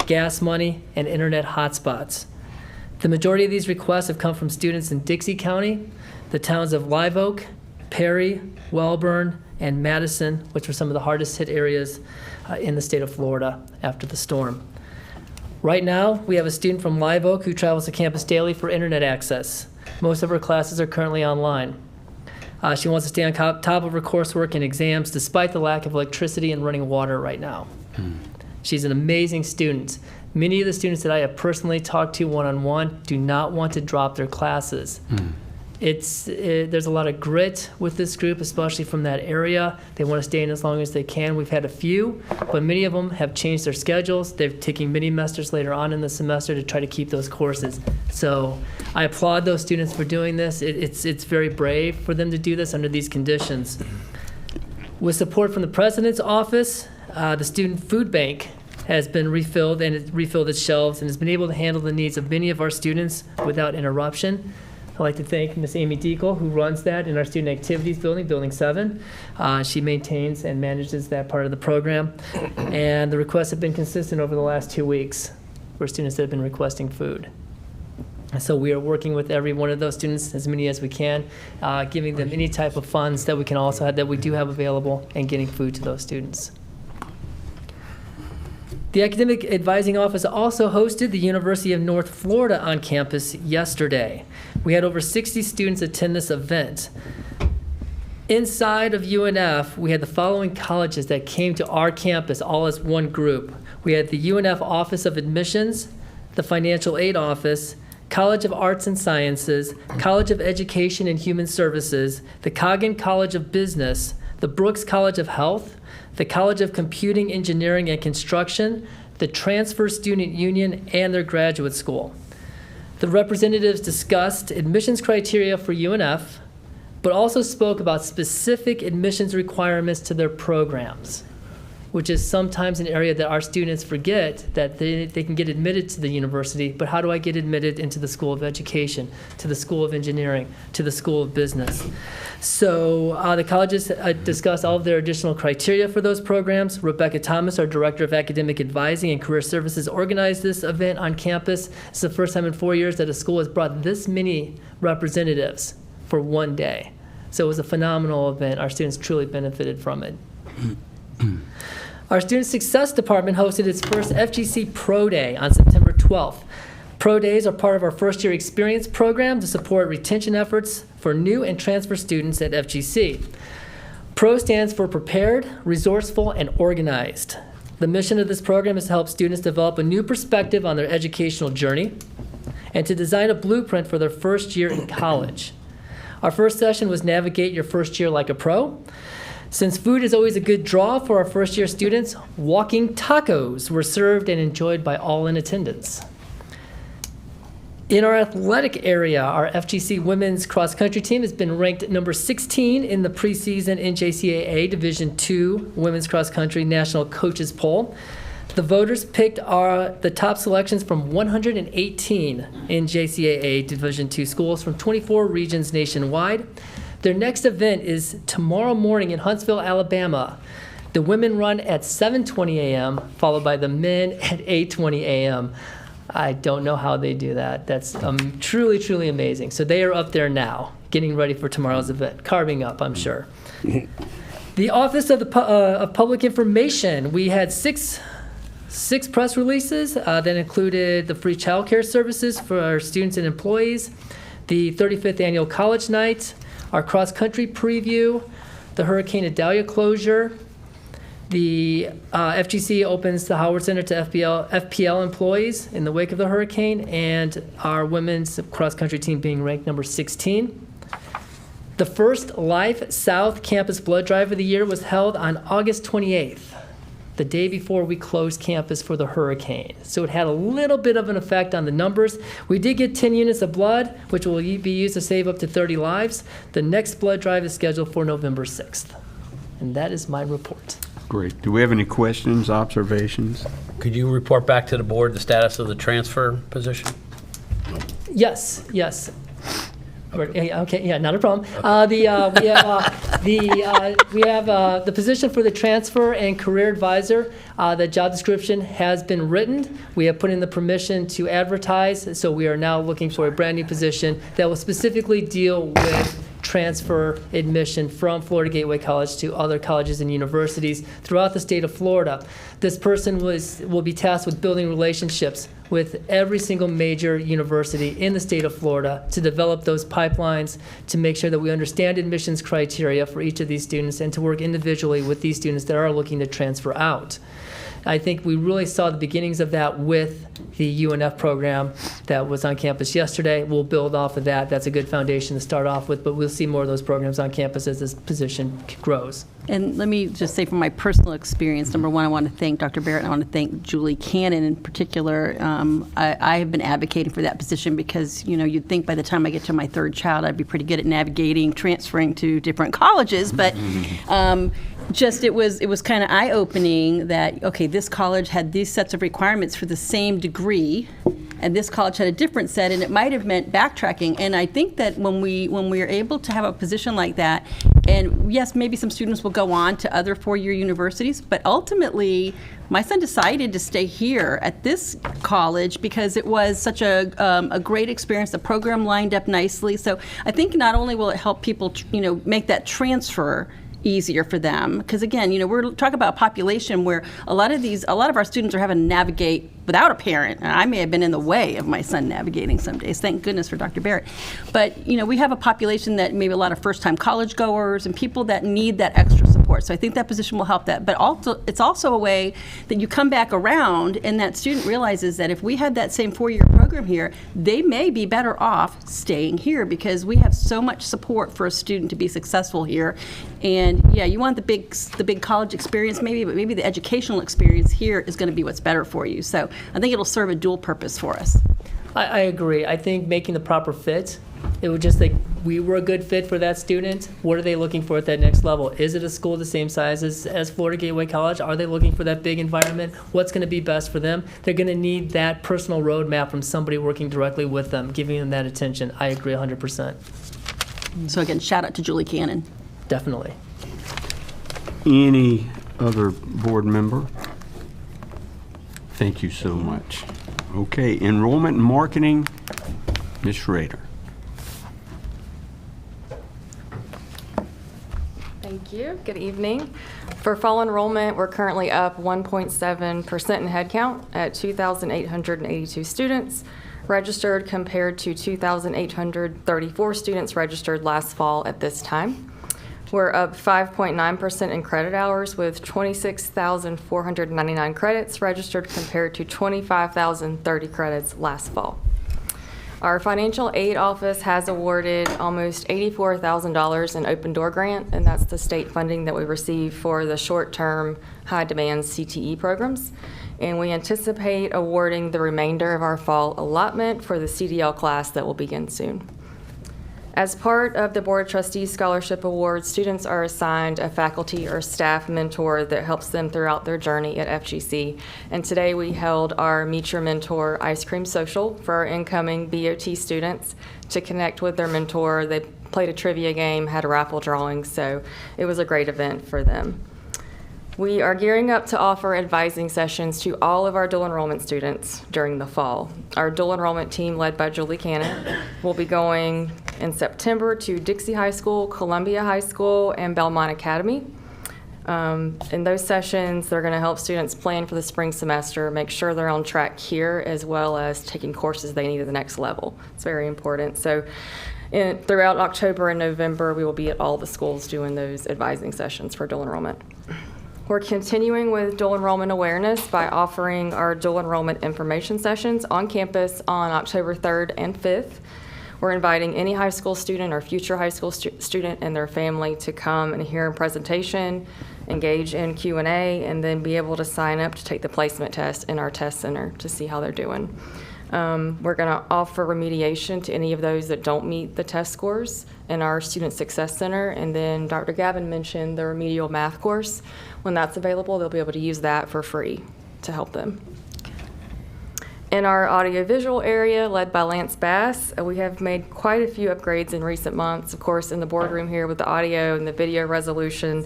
gas money, and internet hotspots. The majority of these requests have come from students in Dixie County, the towns of Live Oak, Perry, Wellborn, and Madison, which were some of the hardest hit areas in the state of Florida after the storm. Right now, we have a student from Live Oak who travels to campus daily for internet access. Most of her classes are currently online. She wants to stay on top of her coursework and exams despite the lack of electricity and running water right now. She's an amazing student. Many of the students that I have personally talked to one-on-one do not want to drop their classes. There's a lot of grit with this group, especially from that area. They want to stay in as long as they can. We've had a few, but many of them have changed their schedules. They're taking mini semesters later on in the semester to try to keep those courses. So I applaud those students for doing this. It's very brave for them to do this under these conditions. With support from the President's office, the Student Food Bank has been refilled, and it refilled its shelves and has been able to handle the needs of many of our students without interruption. I'd like to thank Ms. Amy Deacle, who runs that in our Student Activities Building, Building 7. She maintains and manages that part of the program. And the requests have been consistent over the last 2 weeks for students that have been requesting food. And so we are working with every one of those students, as many as we can, giving them any type of funds that we can also have, that we do have available, and getting food to those students. The Academic Advising Office also hosted the University of North Florida on campus yesterday. We had over 60 students attend this event. Inside of UNF, we had the following colleges that came to our campus all as one group. We had the UNF Office of Admissions, the Financial Aid Office, College of Arts and Sciences, College of Education and Human Services, the Coggin College of Business, the Brooks College of Health, the College of Computing, Engineering, and Construction, the Transfer Student Union, and their graduate school. The representatives discussed admissions criteria for UNF, but also spoke about specific admissions requirements to their programs, which is sometimes an area that our students forget, that they can get admitted to the university, but how do I get admitted into the School of Education, to the School of Engineering, to the School of Business? So the colleges discussed all of their additional criteria for those programs. Rebecca Thomas, our Director of Academic Advising and Career Services, organized this event on campus. It's the first time in 4 years that a school has brought this many representatives for one day. So it was a phenomenal event. Our students truly benefited from it. Our Student Success Department hosted its first FGC Pro Day on September 12th. Pro Days are part of our first-year experience program to support retention efforts for new and transfer students at FGC. PRO stands for Prepared, Resourceful, and Organized. The mission of this program is to help students develop a new perspective on their educational journey and to design a blueprint for their first year in college. Our first session was Navigate Your First Year Like a Pro. Since food is always a good draw for our first-year students, walking tacos were served and enjoyed by all in attendance. In our athletic area, our FGC women's cross-country team has been ranked number 16 in the preseason NJCAA Division II Women's Cross-Country National Coaches Poll. The voters picked the top selections from 118 NJCAA Division II schools from 24 regions nationwide. Their next event is tomorrow morning in Huntsville, Alabama. The women run at 7:20 a.m., followed by the men at 8:20 a.m. I don't know how they do that. That's truly, truly amazing. So they are up there now, getting ready for tomorrow's event, carving up, I'm sure. The Office of Public Information, we had six press releases that included the free child care services for our students and employees, the 35th Annual College Night, our cross-country preview, the Hurricane Idalia closure, the FGC opens the Howard Center to FPL employees in the wake of the hurricane, and our women's cross-country team being ranked number 16. The first Life South Campus Blood Drive of the year was held on August 28th, the day before we closed campus for the hurricane. So it had a little bit of an effect on the numbers. We did get 10 units of blood, which will be used to save up to 30 lives. The next blood drive is scheduled for November 6th. And that is my report. Great. Do we have any questions, observations? Could you report back to the board the status of the transfer position? Yes. Okay, yeah, not a problem. We have the position for the transfer and career advisor. The job description has been written. We have put in the permission to advertise, so we are now looking for a brand new position that will specifically deal with transfer admission from Florida Gateway College to other colleges and universities throughout the state of Florida. This person will be tasked with building relationships with every single major university in the state of Florida to develop those pipelines, to make sure that we understand admissions criteria for each of these students, and to work individually with these students that are looking to transfer out. I think we really saw the beginnings of that with the UNF program that was on campus yesterday. We'll build off of that. That's a good foundation to start off with, but we'll see more of those programs on campus as this position grows. And let me just say from my personal experience, number one, I want to thank Dr. Barrett, and I want to thank Julie Cannon in particular. I have been advocating for that position because, you'd think by the time I get to my third child, I'd be pretty good at navigating, transferring to different colleges, but it was kind of eye-opening that, okay, this college had these sets of requirements for the same degree, and this college had a different set, and it might have meant backtracking. And I think that when we are able to have a position like that, and yes, maybe some students will go on to other four-year universities, but ultimately, my son decided to stay here at this college because it was such a great experience. The program lined up nicely. So I think not only will it help people, make that transfer easier for them, because again, we're talking about a population where a lot of our students are having to navigate without a parent. And I may have been in the way of my son navigating some days. Thank goodness for Dr. Barrett. But we have a population that maybe a lot of first-time college goers and people that need that extra support. So I think that position will help that. But also, it's also a way that you come back around and that student realizes that if we had that same four-year program here, they may be better off staying here because we have so much support for a student to be successful here. And yeah, you want the big college experience maybe, but maybe the educational experience here is going to be what's better for you. So I think it'll serve a dual purpose for us. I agree. I think making the proper fit, it would just we were a good fit for that student. What are they looking for at that next level? Is it a school the same size as Florida Gateway College? Are they looking for that big environment? What's going to be best for them? They're going to need that personal roadmap from somebody working directly with them, giving them that attention. I agree 100%. So again, shout out to Julie Cannon. Definitely. Any other board member? Thank you so much. Okay, enrollment and marketing, Ms. Schrader. Thank Thank you. Good evening. For fall enrollment, we're currently up 1.7% in headcount at 2,882 students registered compared to 2,834 students registered last fall at this time. We're up 5.9% in credit hours with 26,499 credits registered compared to 25,030 credits last fall. Our financial aid office has awarded almost $84,000 in open door grant, and that's the state funding that we receive for the short-term high-demand CTE programs. And we anticipate awarding the remainder of our fall allotment for the CDL class that will begin soon. As part of the Board of Trustees Scholarship Awards, students are assigned a faculty or staff mentor that helps them throughout their journey at FGC. And today we held our Meet Your Mentor Ice Cream Social for our incoming BOT students to connect with their mentor. They played a trivia game, had a raffle drawing, so it was a great event for them. We are gearing up to offer advising sessions to all of our dual enrollment students during the fall. Our dual enrollment team, led by Julie Cannon, will be going in September to Dixie High School, Columbia High School, and Belmont Academy. In those sessions, they're going to help students plan for the spring semester, make sure they're on track here, as well as taking courses they need at the next level. It's very important. So throughout October and November, we will be at all the schools doing those advising sessions for dual enrollment. We're continuing with dual enrollment awareness by offering our dual enrollment information sessions on campus on October 3rd and 5th. We're inviting any high school student or future high school student and their family to come and hear a presentation, engage in Q&A, and then be able to sign up to take the placement test in our test center to see how they're doing. We're going to offer remediation to any of those that don't meet the test scores in our Student Success Center. And then Dr. Gavin mentioned the remedial math course. When that's available, they'll be able to use that for free to help them. In our audiovisual area, led by Lance Bass, we have made quite a few upgrades in recent months, of course, in the boardroom here with the audio and the video resolution.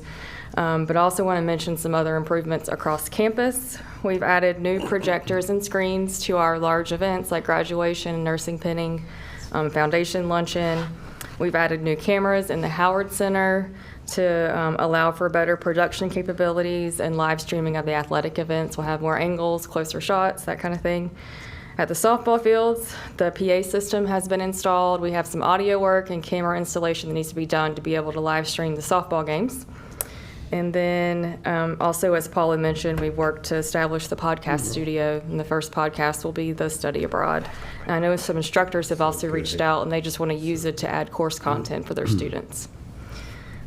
But also want to mention some other improvements across campus. We've added new projectors and screens to our large events like graduation, nursing pinning, foundation luncheon. We've added new cameras in the Howard Center to allow for better production capabilities and live streaming of the athletic events. We'll have more angles, closer shots, that kind of thing. At the softball fields, the PA system has been installed. We have some audio work and camera installation that needs to be done to be able to live stream the softball games. And then also, as Paula mentioned, we've worked to establish the podcast studio, and the first podcast will be the Study Abroad. And I know some instructors have also reached out, and they just want to use it to add course content for their students.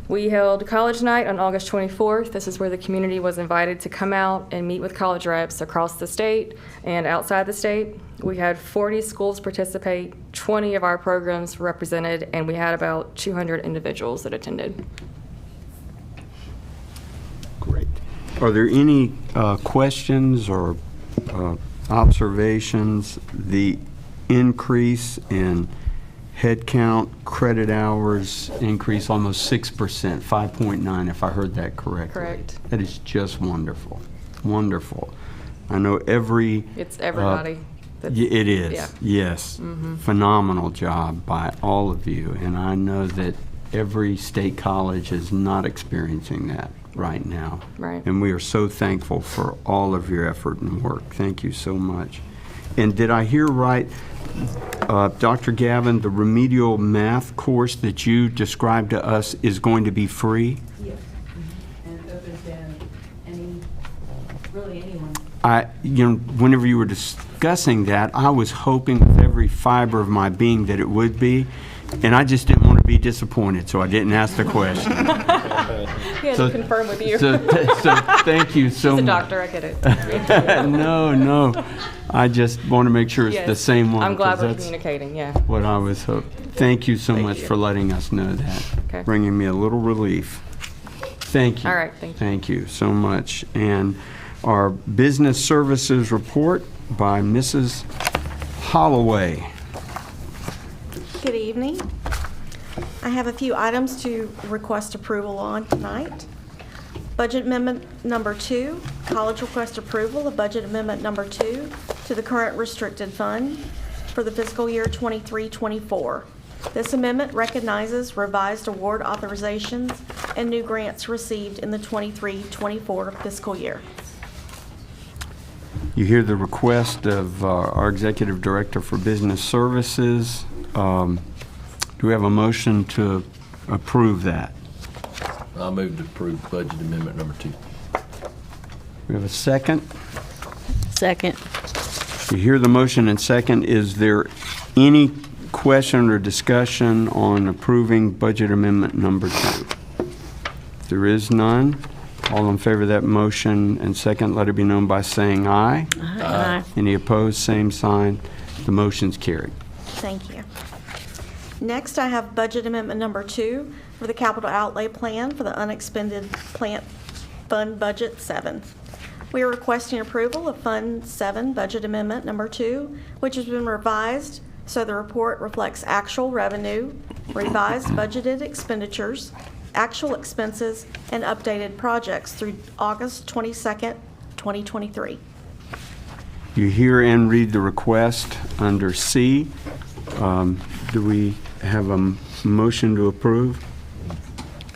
We held College Night on August 24th. This is where the community was invited to come out and meet with college reps across the state and outside the state. We had 40 schools participate, 20 of our programs represented, and we had about 200 individuals that attended. Great. Are there any questions or observations? The increase in head count, credit hours increase almost 6%, 5.9 if I heard that correctly. Correct. That is just wonderful. Wonderful. I know every... It's everybody. It is, yeah. Yes. Mm-hmm. Phenomenal job by all of you. And I know that every state college is not experiencing that right now. Right. And we are so thankful for all of your effort and work. Thank you so much. And did I hear right, Dr. Gavin, the remedial math course that you described to us is going to be free? Yes. Mm-hmm. And open to really anyone. Whenever you were discussing that, I was hoping with every fiber of my being that it would be, and I just didn't want to be disappointed, so I didn't ask the question. He had to confirm with you. So thank you so much. He's a doctor, I get it. No. I just want to make sure it's the same one. I'm glad we're communicating, yeah. What I was hoping. Thank you so much for letting us know that. Okay. Bringing me a little relief. Thank you. All right, thank you. Thank you so much. And our business services report by Mrs. Holloway. Good evening. I have a few items to request approval on tonight. Budget amendment number 2, college request approval of budget amendment number 2 to the current restricted fund for the fiscal year 23-24. This amendment recognizes revised award authorizations and new grants received in the 23-24 fiscal year. You hear the request of our Executive Director for Business Services. Do we have a motion to approve that? I'll move to approve budget amendment number 2. We have a second? Second. You hear the motion and second. Is there any question or discussion on approving budget amendment number 2? If there is none, all in favor of that motion and second, let it be known by saying aye. Aye. Any opposed, same sign. The motion's carried. Thank you. Next, I have budget amendment number 2 for the capital outlay plan for the unexpended plant fund budget 7. We are requesting approval of Fund 7 budget amendment number 2, which has been revised so the report reflects actual revenue, revised budgeted expenditures, actual expenses, and updated projects through August 22nd, 2023. You hear and read the request under C. Do we have a motion to approve?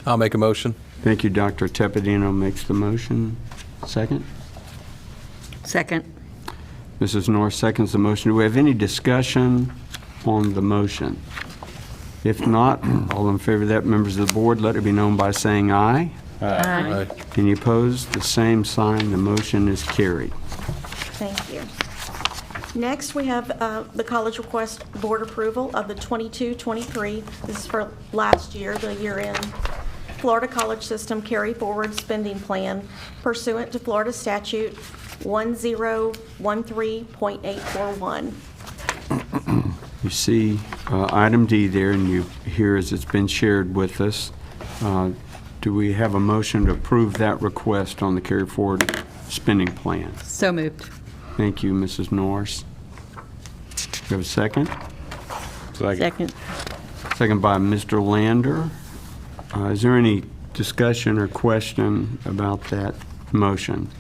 I'll make a motion. Thank you, Dr. Tepedino makes the motion. Second? Second. Mrs. Norris seconds the motion. Do we have any discussion on the motion? If not, all in favor of that, members of the board, let it be known by saying aye. Aye. Any opposed? The same sign. The motion is carried. Thank you. Next, we have the college request board approval of the 22-23. This is for last year, the year-end Florida College System Carry Forward Spending Plan pursuant to Florida Statute 1013.841. You see item D there, and you hear as it's been shared with us. Do we have a motion to approve that request on the carry forward spending plan? So moved. Thank you, Mrs. Norris. Do you have a second? Second. Second by Mr. Lander. Is there any discussion or question about that motion?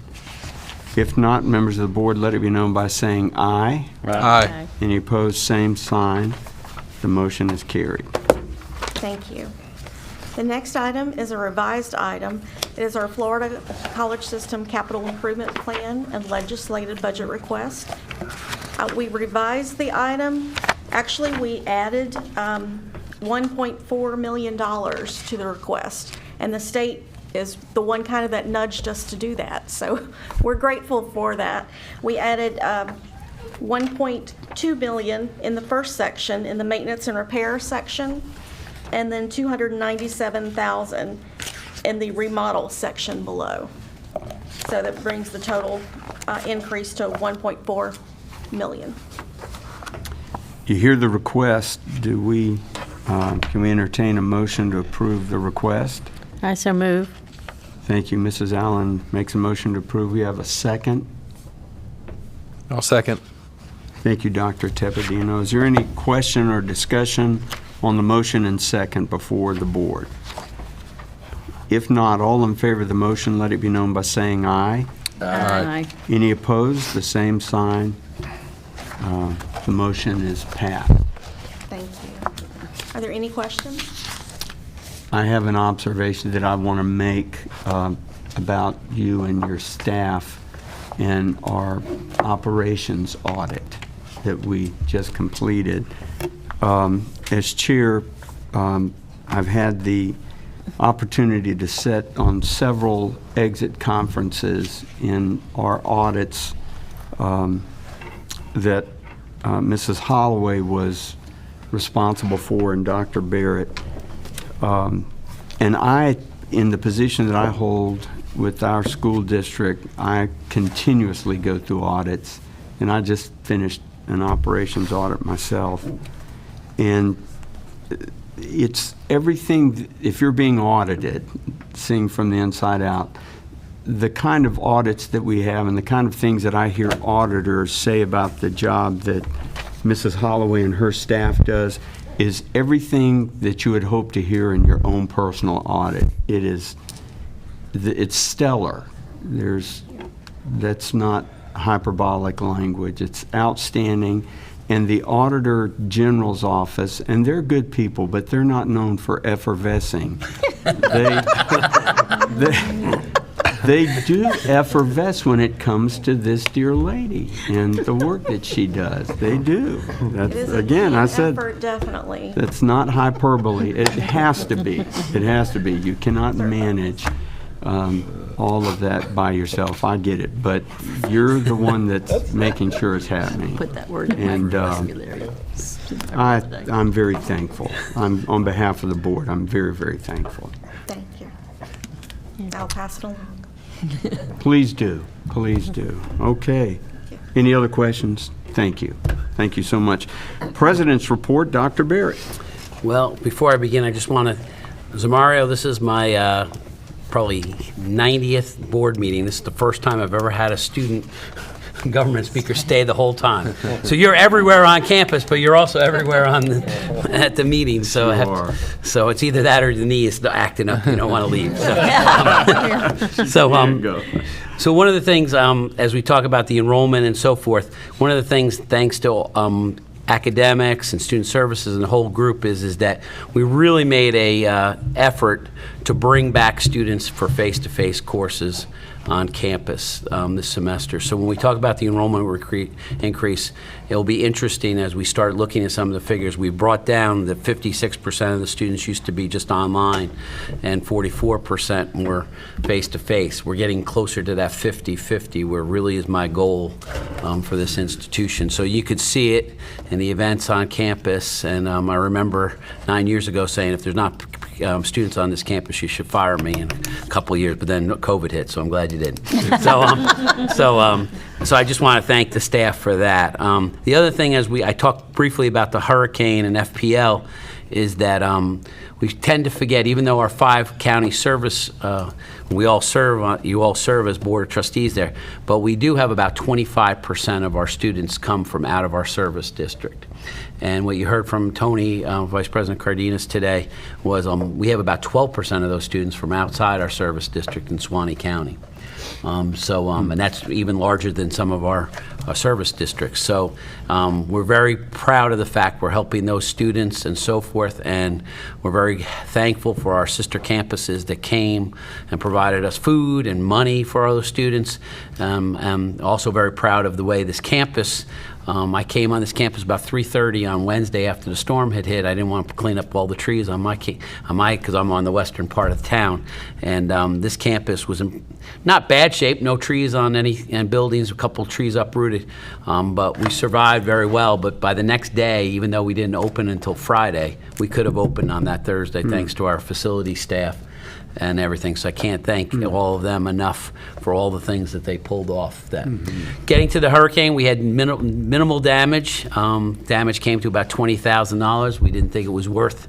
If not, members of the board, let it be known by saying aye. Aye. Any opposed, same sign. The motion is carried. Thank you. The next item is a revised item. It is our Florida College System Capital Improvement Plan and legislative budget request. We revised the item. Actually, we added $1.4 million to the request, and the state is the one kind of that nudged us to do that. So we're grateful for that. We added $1.2 million in the first section, in the maintenance and repair section, and then $297,000 in the remodel section below. So that brings the total increase to $1.4 million. You hear the request. Do we, can we entertain a motion to approve the request? I so move. Thank you. Mrs. Allen makes a motion to approve. We have a second. I'll second. Thank you, Dr. Tepedino. Is there any question or discussion on the motion and second before the board? If not, all in favor of the motion, let it be known by saying aye. Aye. Any opposed? The same sign. The motion is passed. Thank you. Are there any questions? I have an observation that I want to make about you and your staff and our operations audit that we just completed. As chair, I've had the opportunity to sit on several exit conferences in our audits that Mrs. Holloway was responsible for and Dr. Barrett. And I, in the position that I hold with our school district, I continuously go through audits, and I just finished an operations audit myself. And it's everything, if you're being audited, seeing from the inside out, the kind of audits that we have and the kind of things that I hear auditors say about the job that Mrs. Holloway and her staff does is everything that you would hope to hear in your own personal audit. It's stellar. That's not hyperbolic language. It's outstanding. and the Auditor General's office, and they're good people, but they're not known for effervescing. They do effervesce when it comes to this dear lady and the work that she does. They do. That's, It is a again, team I said, effort, definitely. that's not hyperbole. It has to be. It has to be. You cannot manage all of that by yourself. I get it, but you're the one that's making sure it's happening. Put that word in And my vocabulary. I'm very thankful. On behalf of the board, I'm very, very thankful. Thank you. I'll pass it along. Please do. Please do. Okay. Any other questions? Thank you. Thank you so much. President's report, Dr. Barrett. Well, before I begin, I just want to, Zamario, this is my probably 90th board meeting. This is the first time I've ever had a student government speaker stay the whole time. So you're everywhere on campus, but you're also everywhere at the meeting. So so it's either that or the knee is acting up. You don't want to leave. So one of the things, as we talk about the enrollment and so forth, one of the things, thanks to academics and student services and the whole group, is that we really made a effort to bring back students for face-to-face courses on campus this semester. So when we talk about the enrollment increase, it'll be interesting as we start looking at some of the figures. We brought down the 56% of the students used to be just online, and 44% were face-to-face. We're getting closer to that 50-50, where really is my goal for this institution. So you could see it in the events on campus, and I remember 9 years ago saying, if there's not students on this campus, you should fire me in a couple of years, but then COVID hit, so I'm glad you didn't. So I just want to thank the staff for that. The other thing, I talked briefly about the hurricane and FPL, is that we tend to forget, even though our 5 county service, you all serve as board of trustees there, but we do have about 25% of our students come from out of our service district. And what you heard from Tony, Vice President Cardenas today, was we have about 12% of those students from outside our service district in Suwannee County. And that's even larger than some of our service districts. So we're very proud of the fact we're helping those students and so forth, and we're very thankful for our sister campuses that came and provided us food and money for all those students. I'm also very proud of the way this campus, I came on this campus about 3:30 on Wednesday after the storm had hit. I didn't want to clean up all the trees because I'm on the western part of town. And this campus was in not bad shape, no trees on and buildings, a couple trees uprooted. But we survived very well. But by the next day, even though we didn't open until Friday, we could have opened on that Thursday thanks to our facility staff and everything. So I can't thank all of them enough for all the things that they pulled off. Getting to the hurricane, we had minimal damage. Damage came to about $20,000. We didn't think it was worth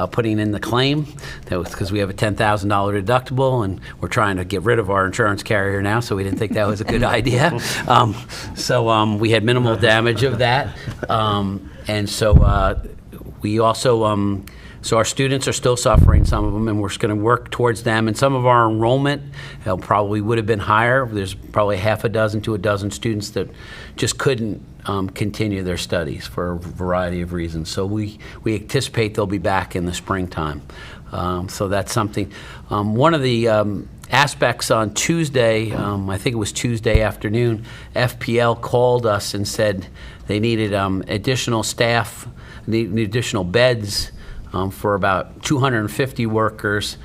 putting in the claim. That was because we have a $10,000 deductible, and we're trying to get rid of our insurance carrier now, so we didn't think that was a good idea. We had minimal damage of that. And so we also so our students are still suffering, some of them, and we're just going to work towards them. And some of our enrollment probably would have been higher. There's probably half a dozen to a dozen students that just couldn't continue their studies for a variety of reasons. So we anticipate they'll be back in the springtime. So that's something. One of the aspects on Tuesday, I think it was Tuesday afternoon, FPL called us and said they needed additional staff, additional beds, for about 250 workers.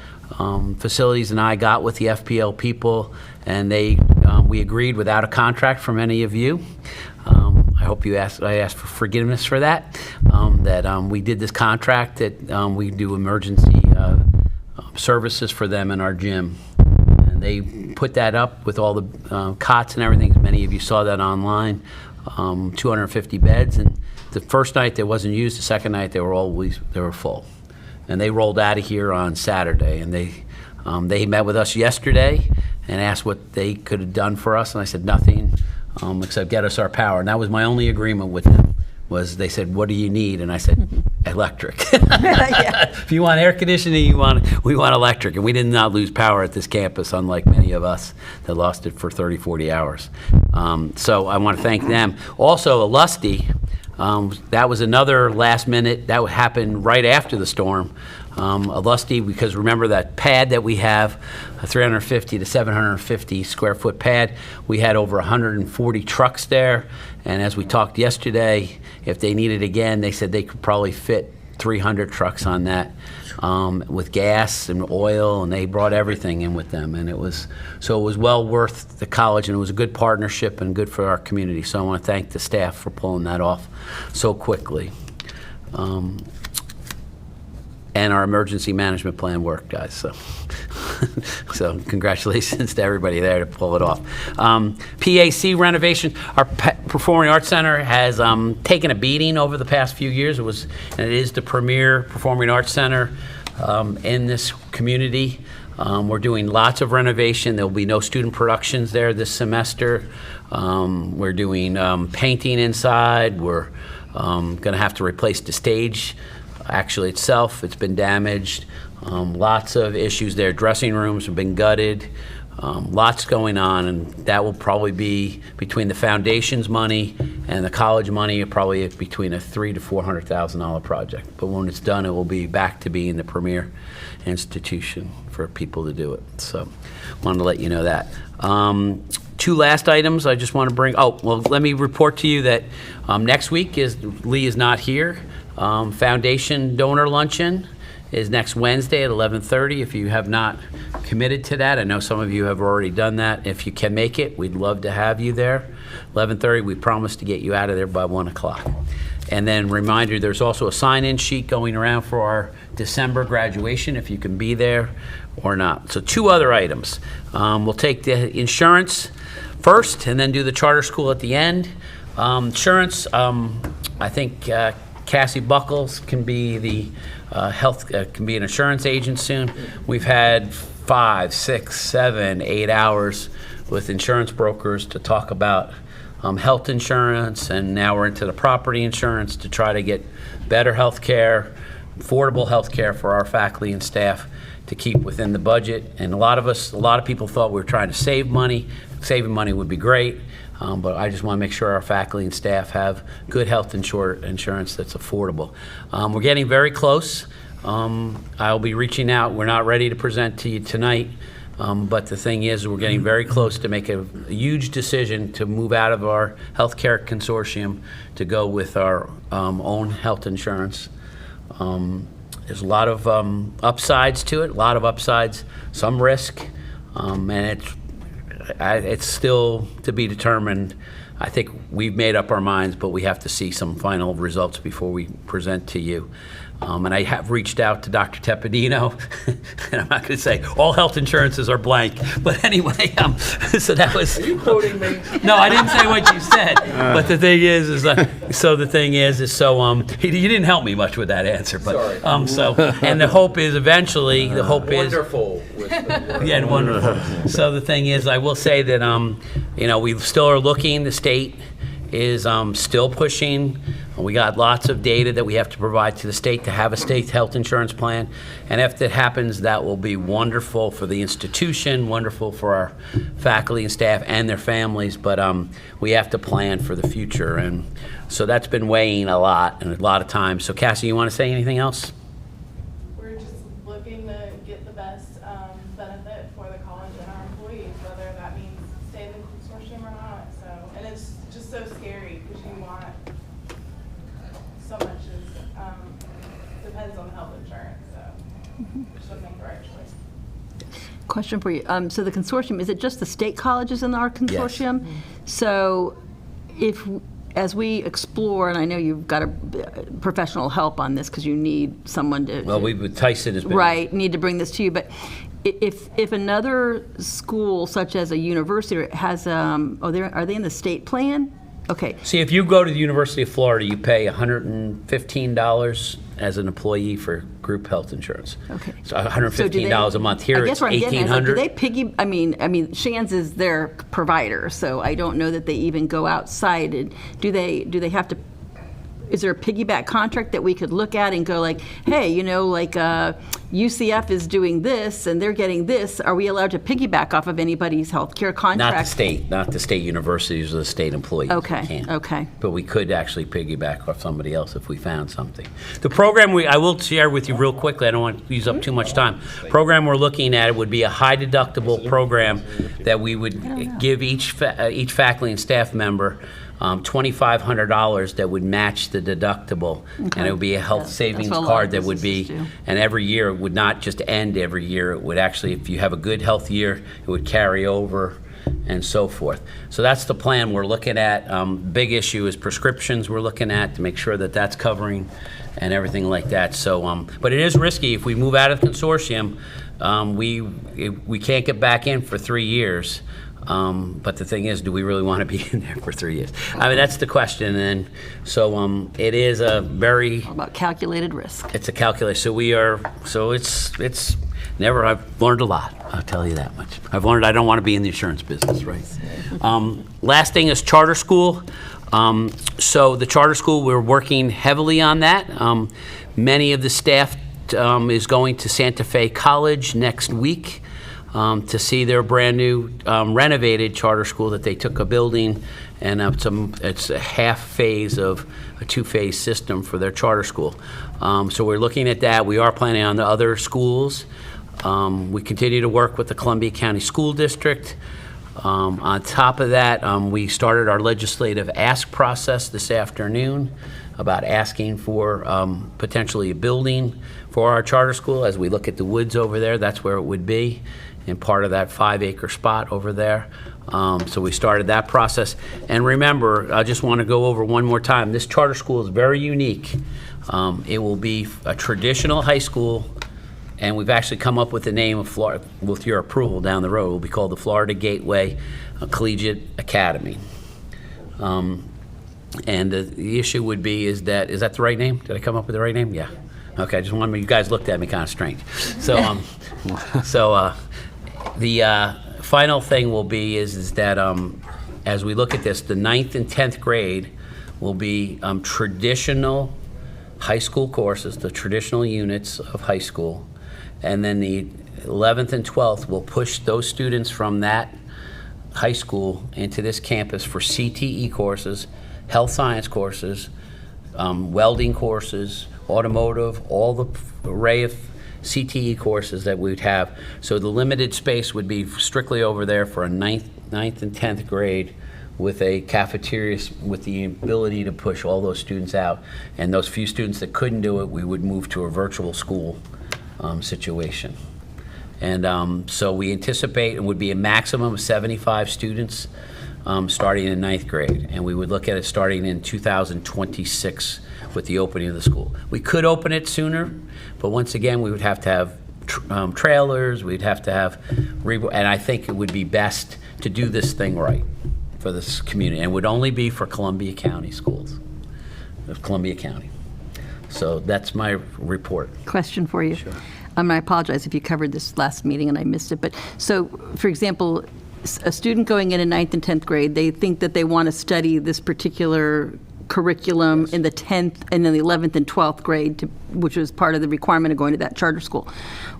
Facilities and I got with the FPL people, and we agreed without a contract from any of you. I hope I asked for forgiveness for that. We did this contract that we do emergency services for them in our gym. And they put that up with all the cots and everything. Many of you saw that online. 250 beds, and the first night they wasn't used. The second night they were full, and they rolled out of here on Saturday. And they met with us yesterday and asked what they could have done for us, and I said nothing except get us our power. And that was my only agreement with them. They said, "What do you need?" And I said, "Electric." If you want air conditioning, we want electric. And we did not lose power at this campus, unlike many of us that lost it for 30, 40 hours. So I want to thank them. Also, Lusty, That was another last minute, that happened right after the storm. A lusty, because remember that pad that we have, a 350 to 750 square foot pad, we had over 140 trucks there, and as we talked yesterday, if they needed again, they said they could probably fit 300 trucks on that, with gas and oil, and they brought everything in with them, and it was well worth the college, and it was a good partnership and good for our community. So I want to thank the staff for pulling that off so quickly. And our emergency management plan worked, guys. So congratulations to everybody there to pull it off. PAC renovation. Our Performing Arts Center has taken a beating over the past few years. It is the premier performing arts center in this community. We're doing lots of renovation. There will be no student productions there this semester. We're doing painting inside. We're going to have to replace the stage. Actually itself, it's been damaged. Lots of issues there. Dressing rooms have been gutted. Lots going on, and that will probably be between the foundation's money and the college money, probably between a $300,000 to $400,000 project. But when it's done, it will be back to being the premier institution for people to do it. So, wanted to let you know that. Two last items I just want to bring. Oh, well, let me report to you that next week Lee is not here. Foundation donor luncheon is next Wednesday at 11:30. If you have not committed to that, I know some of you have already done that. If you can make it, we'd love to have you there. 11:30, we promise to get you out of there by 1 o'clock. And then reminder, there's also a sign-in sheet going around for our December graduation, if you can be there or not. So two other items. We'll take the insurance first and then do the charter school at the end. Insurance, I think Cassie Buckles can be the can be an insurance agent soon. We've had 5, 6, 7, 8 hours with insurance brokers to talk about health insurance, and now we're into the property insurance to try to get better health care, affordable health care for our faculty and staff to keep within the budget. And a lot of people thought we were trying to save money. Saving money would be great. But I just want to make sure our faculty and staff have good health insurance that's affordable. We're getting very close. I'll be reaching out. We're not ready to present to you tonight, but the thing is, we're getting very close to make a huge decision to move out of our healthcare consortium to go with our own health insurance. There's a lot of upsides to it, some risk, and it's still to be determined. I think we've made up our minds, but we have to see some final results before we present to you. And I have reached out to Dr. Tepedino, and I'm not going to say all health insurances are blank, but anyway, so that was. Are you quoting me? No, I didn't say what you said. But the thing is you didn't help me much with that answer. But sorry. And the hope is eventually Wonderful. yeah, wonderful. So the thing is, I will say that we still are looking. The state is still pushing. We got lots of data that we have to provide to the state to have a state health insurance plan. And if that happens, that will be wonderful for the institution, wonderful for our faculty and staff and their families. But we have to plan for the future. And so that's been weighing a lot and a lot of time. So Cassie, you want to say anything else? We're just looking to get the best benefit for the college and our employees, whether that means stay in the consortium or not. So, and it's just so scary because you want so much depends on the health insurance. So, just want to make the right choice. Question for you. So the consortium, is it just the state colleges in our consortium? Yes. So as we explore, and I know you've got a professional help on this because you need someone to. Well, Tyson has been. Right, need to bring this to you. But if another school, such as a university, has, are they in the state plan? Okay. See, if you go to the University of Florida, you pay $115 as an employee for group health insurance. Okay. So $115 a month. Here it's $1,800. Do they I mean, Shands is their provider, so I don't know that they even go outside. And do they have to? Is there a piggyback contract that we could look at and go like, hey, UCF is doing this and they're getting this, are we allowed to piggyback off of anybody's healthcare contract? Not the state universities or the state employees. We Okay, can't. okay. But we could actually piggyback off somebody else if we found something. The program I will share with you real quickly, I don't want to use up too much time. Program we're looking at would be a high deductible program that we would give each faculty and staff member $2,500 that would match the deductible. Okay. And it would be a health savings what a lot card of that would be, businesses do. and every year it would not just end every year, it would actually, if you have a good health year, it would carry over and so forth. So that's the plan we're looking at. Big issue is prescriptions we're looking at to make sure that that's covering and everything like that. So, but it is risky. If we move out of the consortium, we can't get back in for 3 years. But the thing is, do we really want to be in there for 3 years? I mean, that's the question. And so it is a very... All about calculated risk. It's a calculation. So it's never, I've learned a lot, I'll tell you that much. I've learned I don't want to be in the insurance business, right? Last thing is charter school. So the charter school, we're working heavily on that. Many of the staff is going to Santa Fe College next week to see their brand new renovated charter school that they took a building, and it's a half phase of a 2-phase system for their charter school. So we're looking at that. We are planning on the other schools. We continue to work with the Columbia County School District. On top of that, we started our legislative ask process this afternoon about asking for potentially a building for our charter school. As we look at the woods over there, that's where it would be, in part of that 5-acre spot over there. So we started that process. And remember, I just want to go over one more time, this charter school is very unique. It will be a traditional high school, and we've actually come up with the name of Florida, with your approval down the road, it will be called the Florida Gateway Collegiate Academy. And the issue would be is that the right name? Did I come up with the right name? Yeah. Okay, I just wanted you guys looked at me kind of strange. So, the final thing will be is that as we look at this, the 9th and 10th grade will be traditional high school courses, the traditional units of high school, and then the 11th and 12th will push those students from that high school into this campus for CTE courses, health science courses, welding courses, automotive, all the array of CTE courses that we'd have. So the limited space would be strictly over there for a 9th and 10th grade with a cafeteria with the ability to push all those students out. And those few students that couldn't do it, we would move to a virtual school situation. And so we anticipate it would be a maximum of 75 students starting in 9th grade. And we would look at it starting in 2026 with the opening of the school. We could open it sooner, but once again, we would have to have trailers, we'd have to have, and I think it would be best to do this thing right for this community, and would only be for Columbia County schools, of Columbia County. So that's my report. Question for you. Sure. I apologize if you covered this last meeting and I missed it, but so, for example, a student going in 9th and 10th grade, they think that they want to study this particular curriculum in the 10th and then the 11th and 12th grade, which was part of the requirement of going to that charter school.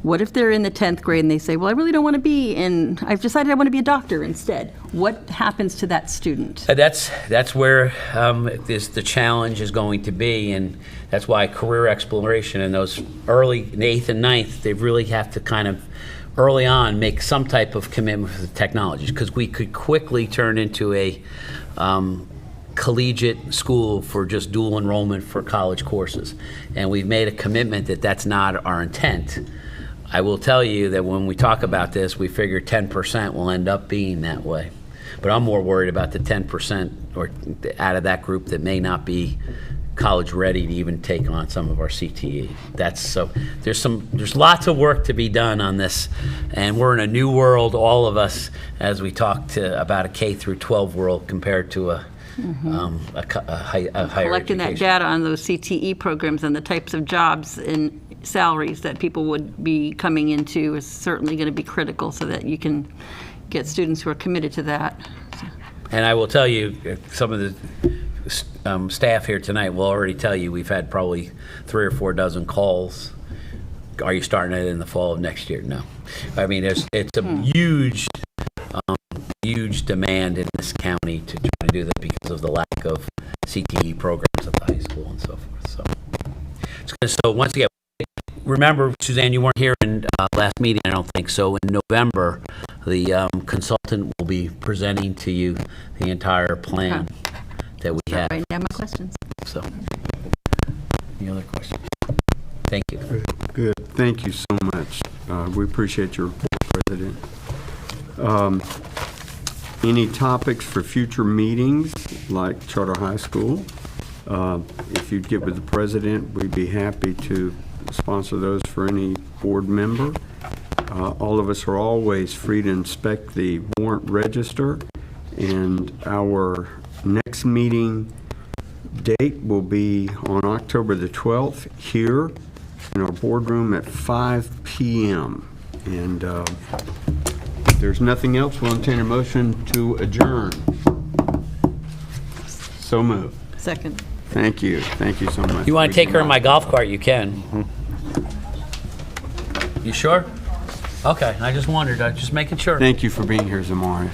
What if they're in the 10th grade and they say, well, I really don't want to be in, I've decided I want to be a doctor instead. What happens to that student? That's where the challenge is going to be, and that's why career exploration in those early 8th and 9th, they really have to kind of early on make some type of commitment for the technologies, because we could quickly turn into a collegiate school for just dual enrollment for college courses. And we've made a commitment that that's not our intent. I will tell you that when we talk about this, we figure 10% will end up being that way. But I'm more worried about the 10% or out of that group that may not be college ready to even take on some of our CTE. There's lots of work to be done on this, and we're in a new world, all of us, as we talk about a K through 12 world compared to a higher Collecting that education. data on those CTE programs and the types of jobs and salaries that people would be coming into is certainly going to be critical so that you can get students who are committed to that. And I will tell you, some of the staff here tonight will already tell you we've had probably 3 or 4 dozen calls are you starting it in the fall of next year? No. I mean, it's a huge, huge demand in this county to try to do that because of the lack of CTE programs at the high school and so forth. So once again, remember, Suzanne, you weren't here in last meeting, I don't think. So in November, the consultant will be presenting to you the entire plan that we have. Right now, my questions. So, any other questions? Thank you. Good. Thank you so much. We appreciate your report, President. Any topics for future meetings, like Charter High School? If you'd get with the President, we'd be happy to sponsor those for any board member. All of us are always free to inspect the warrant register, and our next meeting date will be on October the 12th here in our boardroom at 5 p.m. And if there's nothing else, we'll entertain a motion to adjourn. So moved. Second. Thank you. Thank you so much. You want to take her in my golf cart, you can. You sure? Okay, I just wondered. I was just making sure. Thank you for being here, Zamari.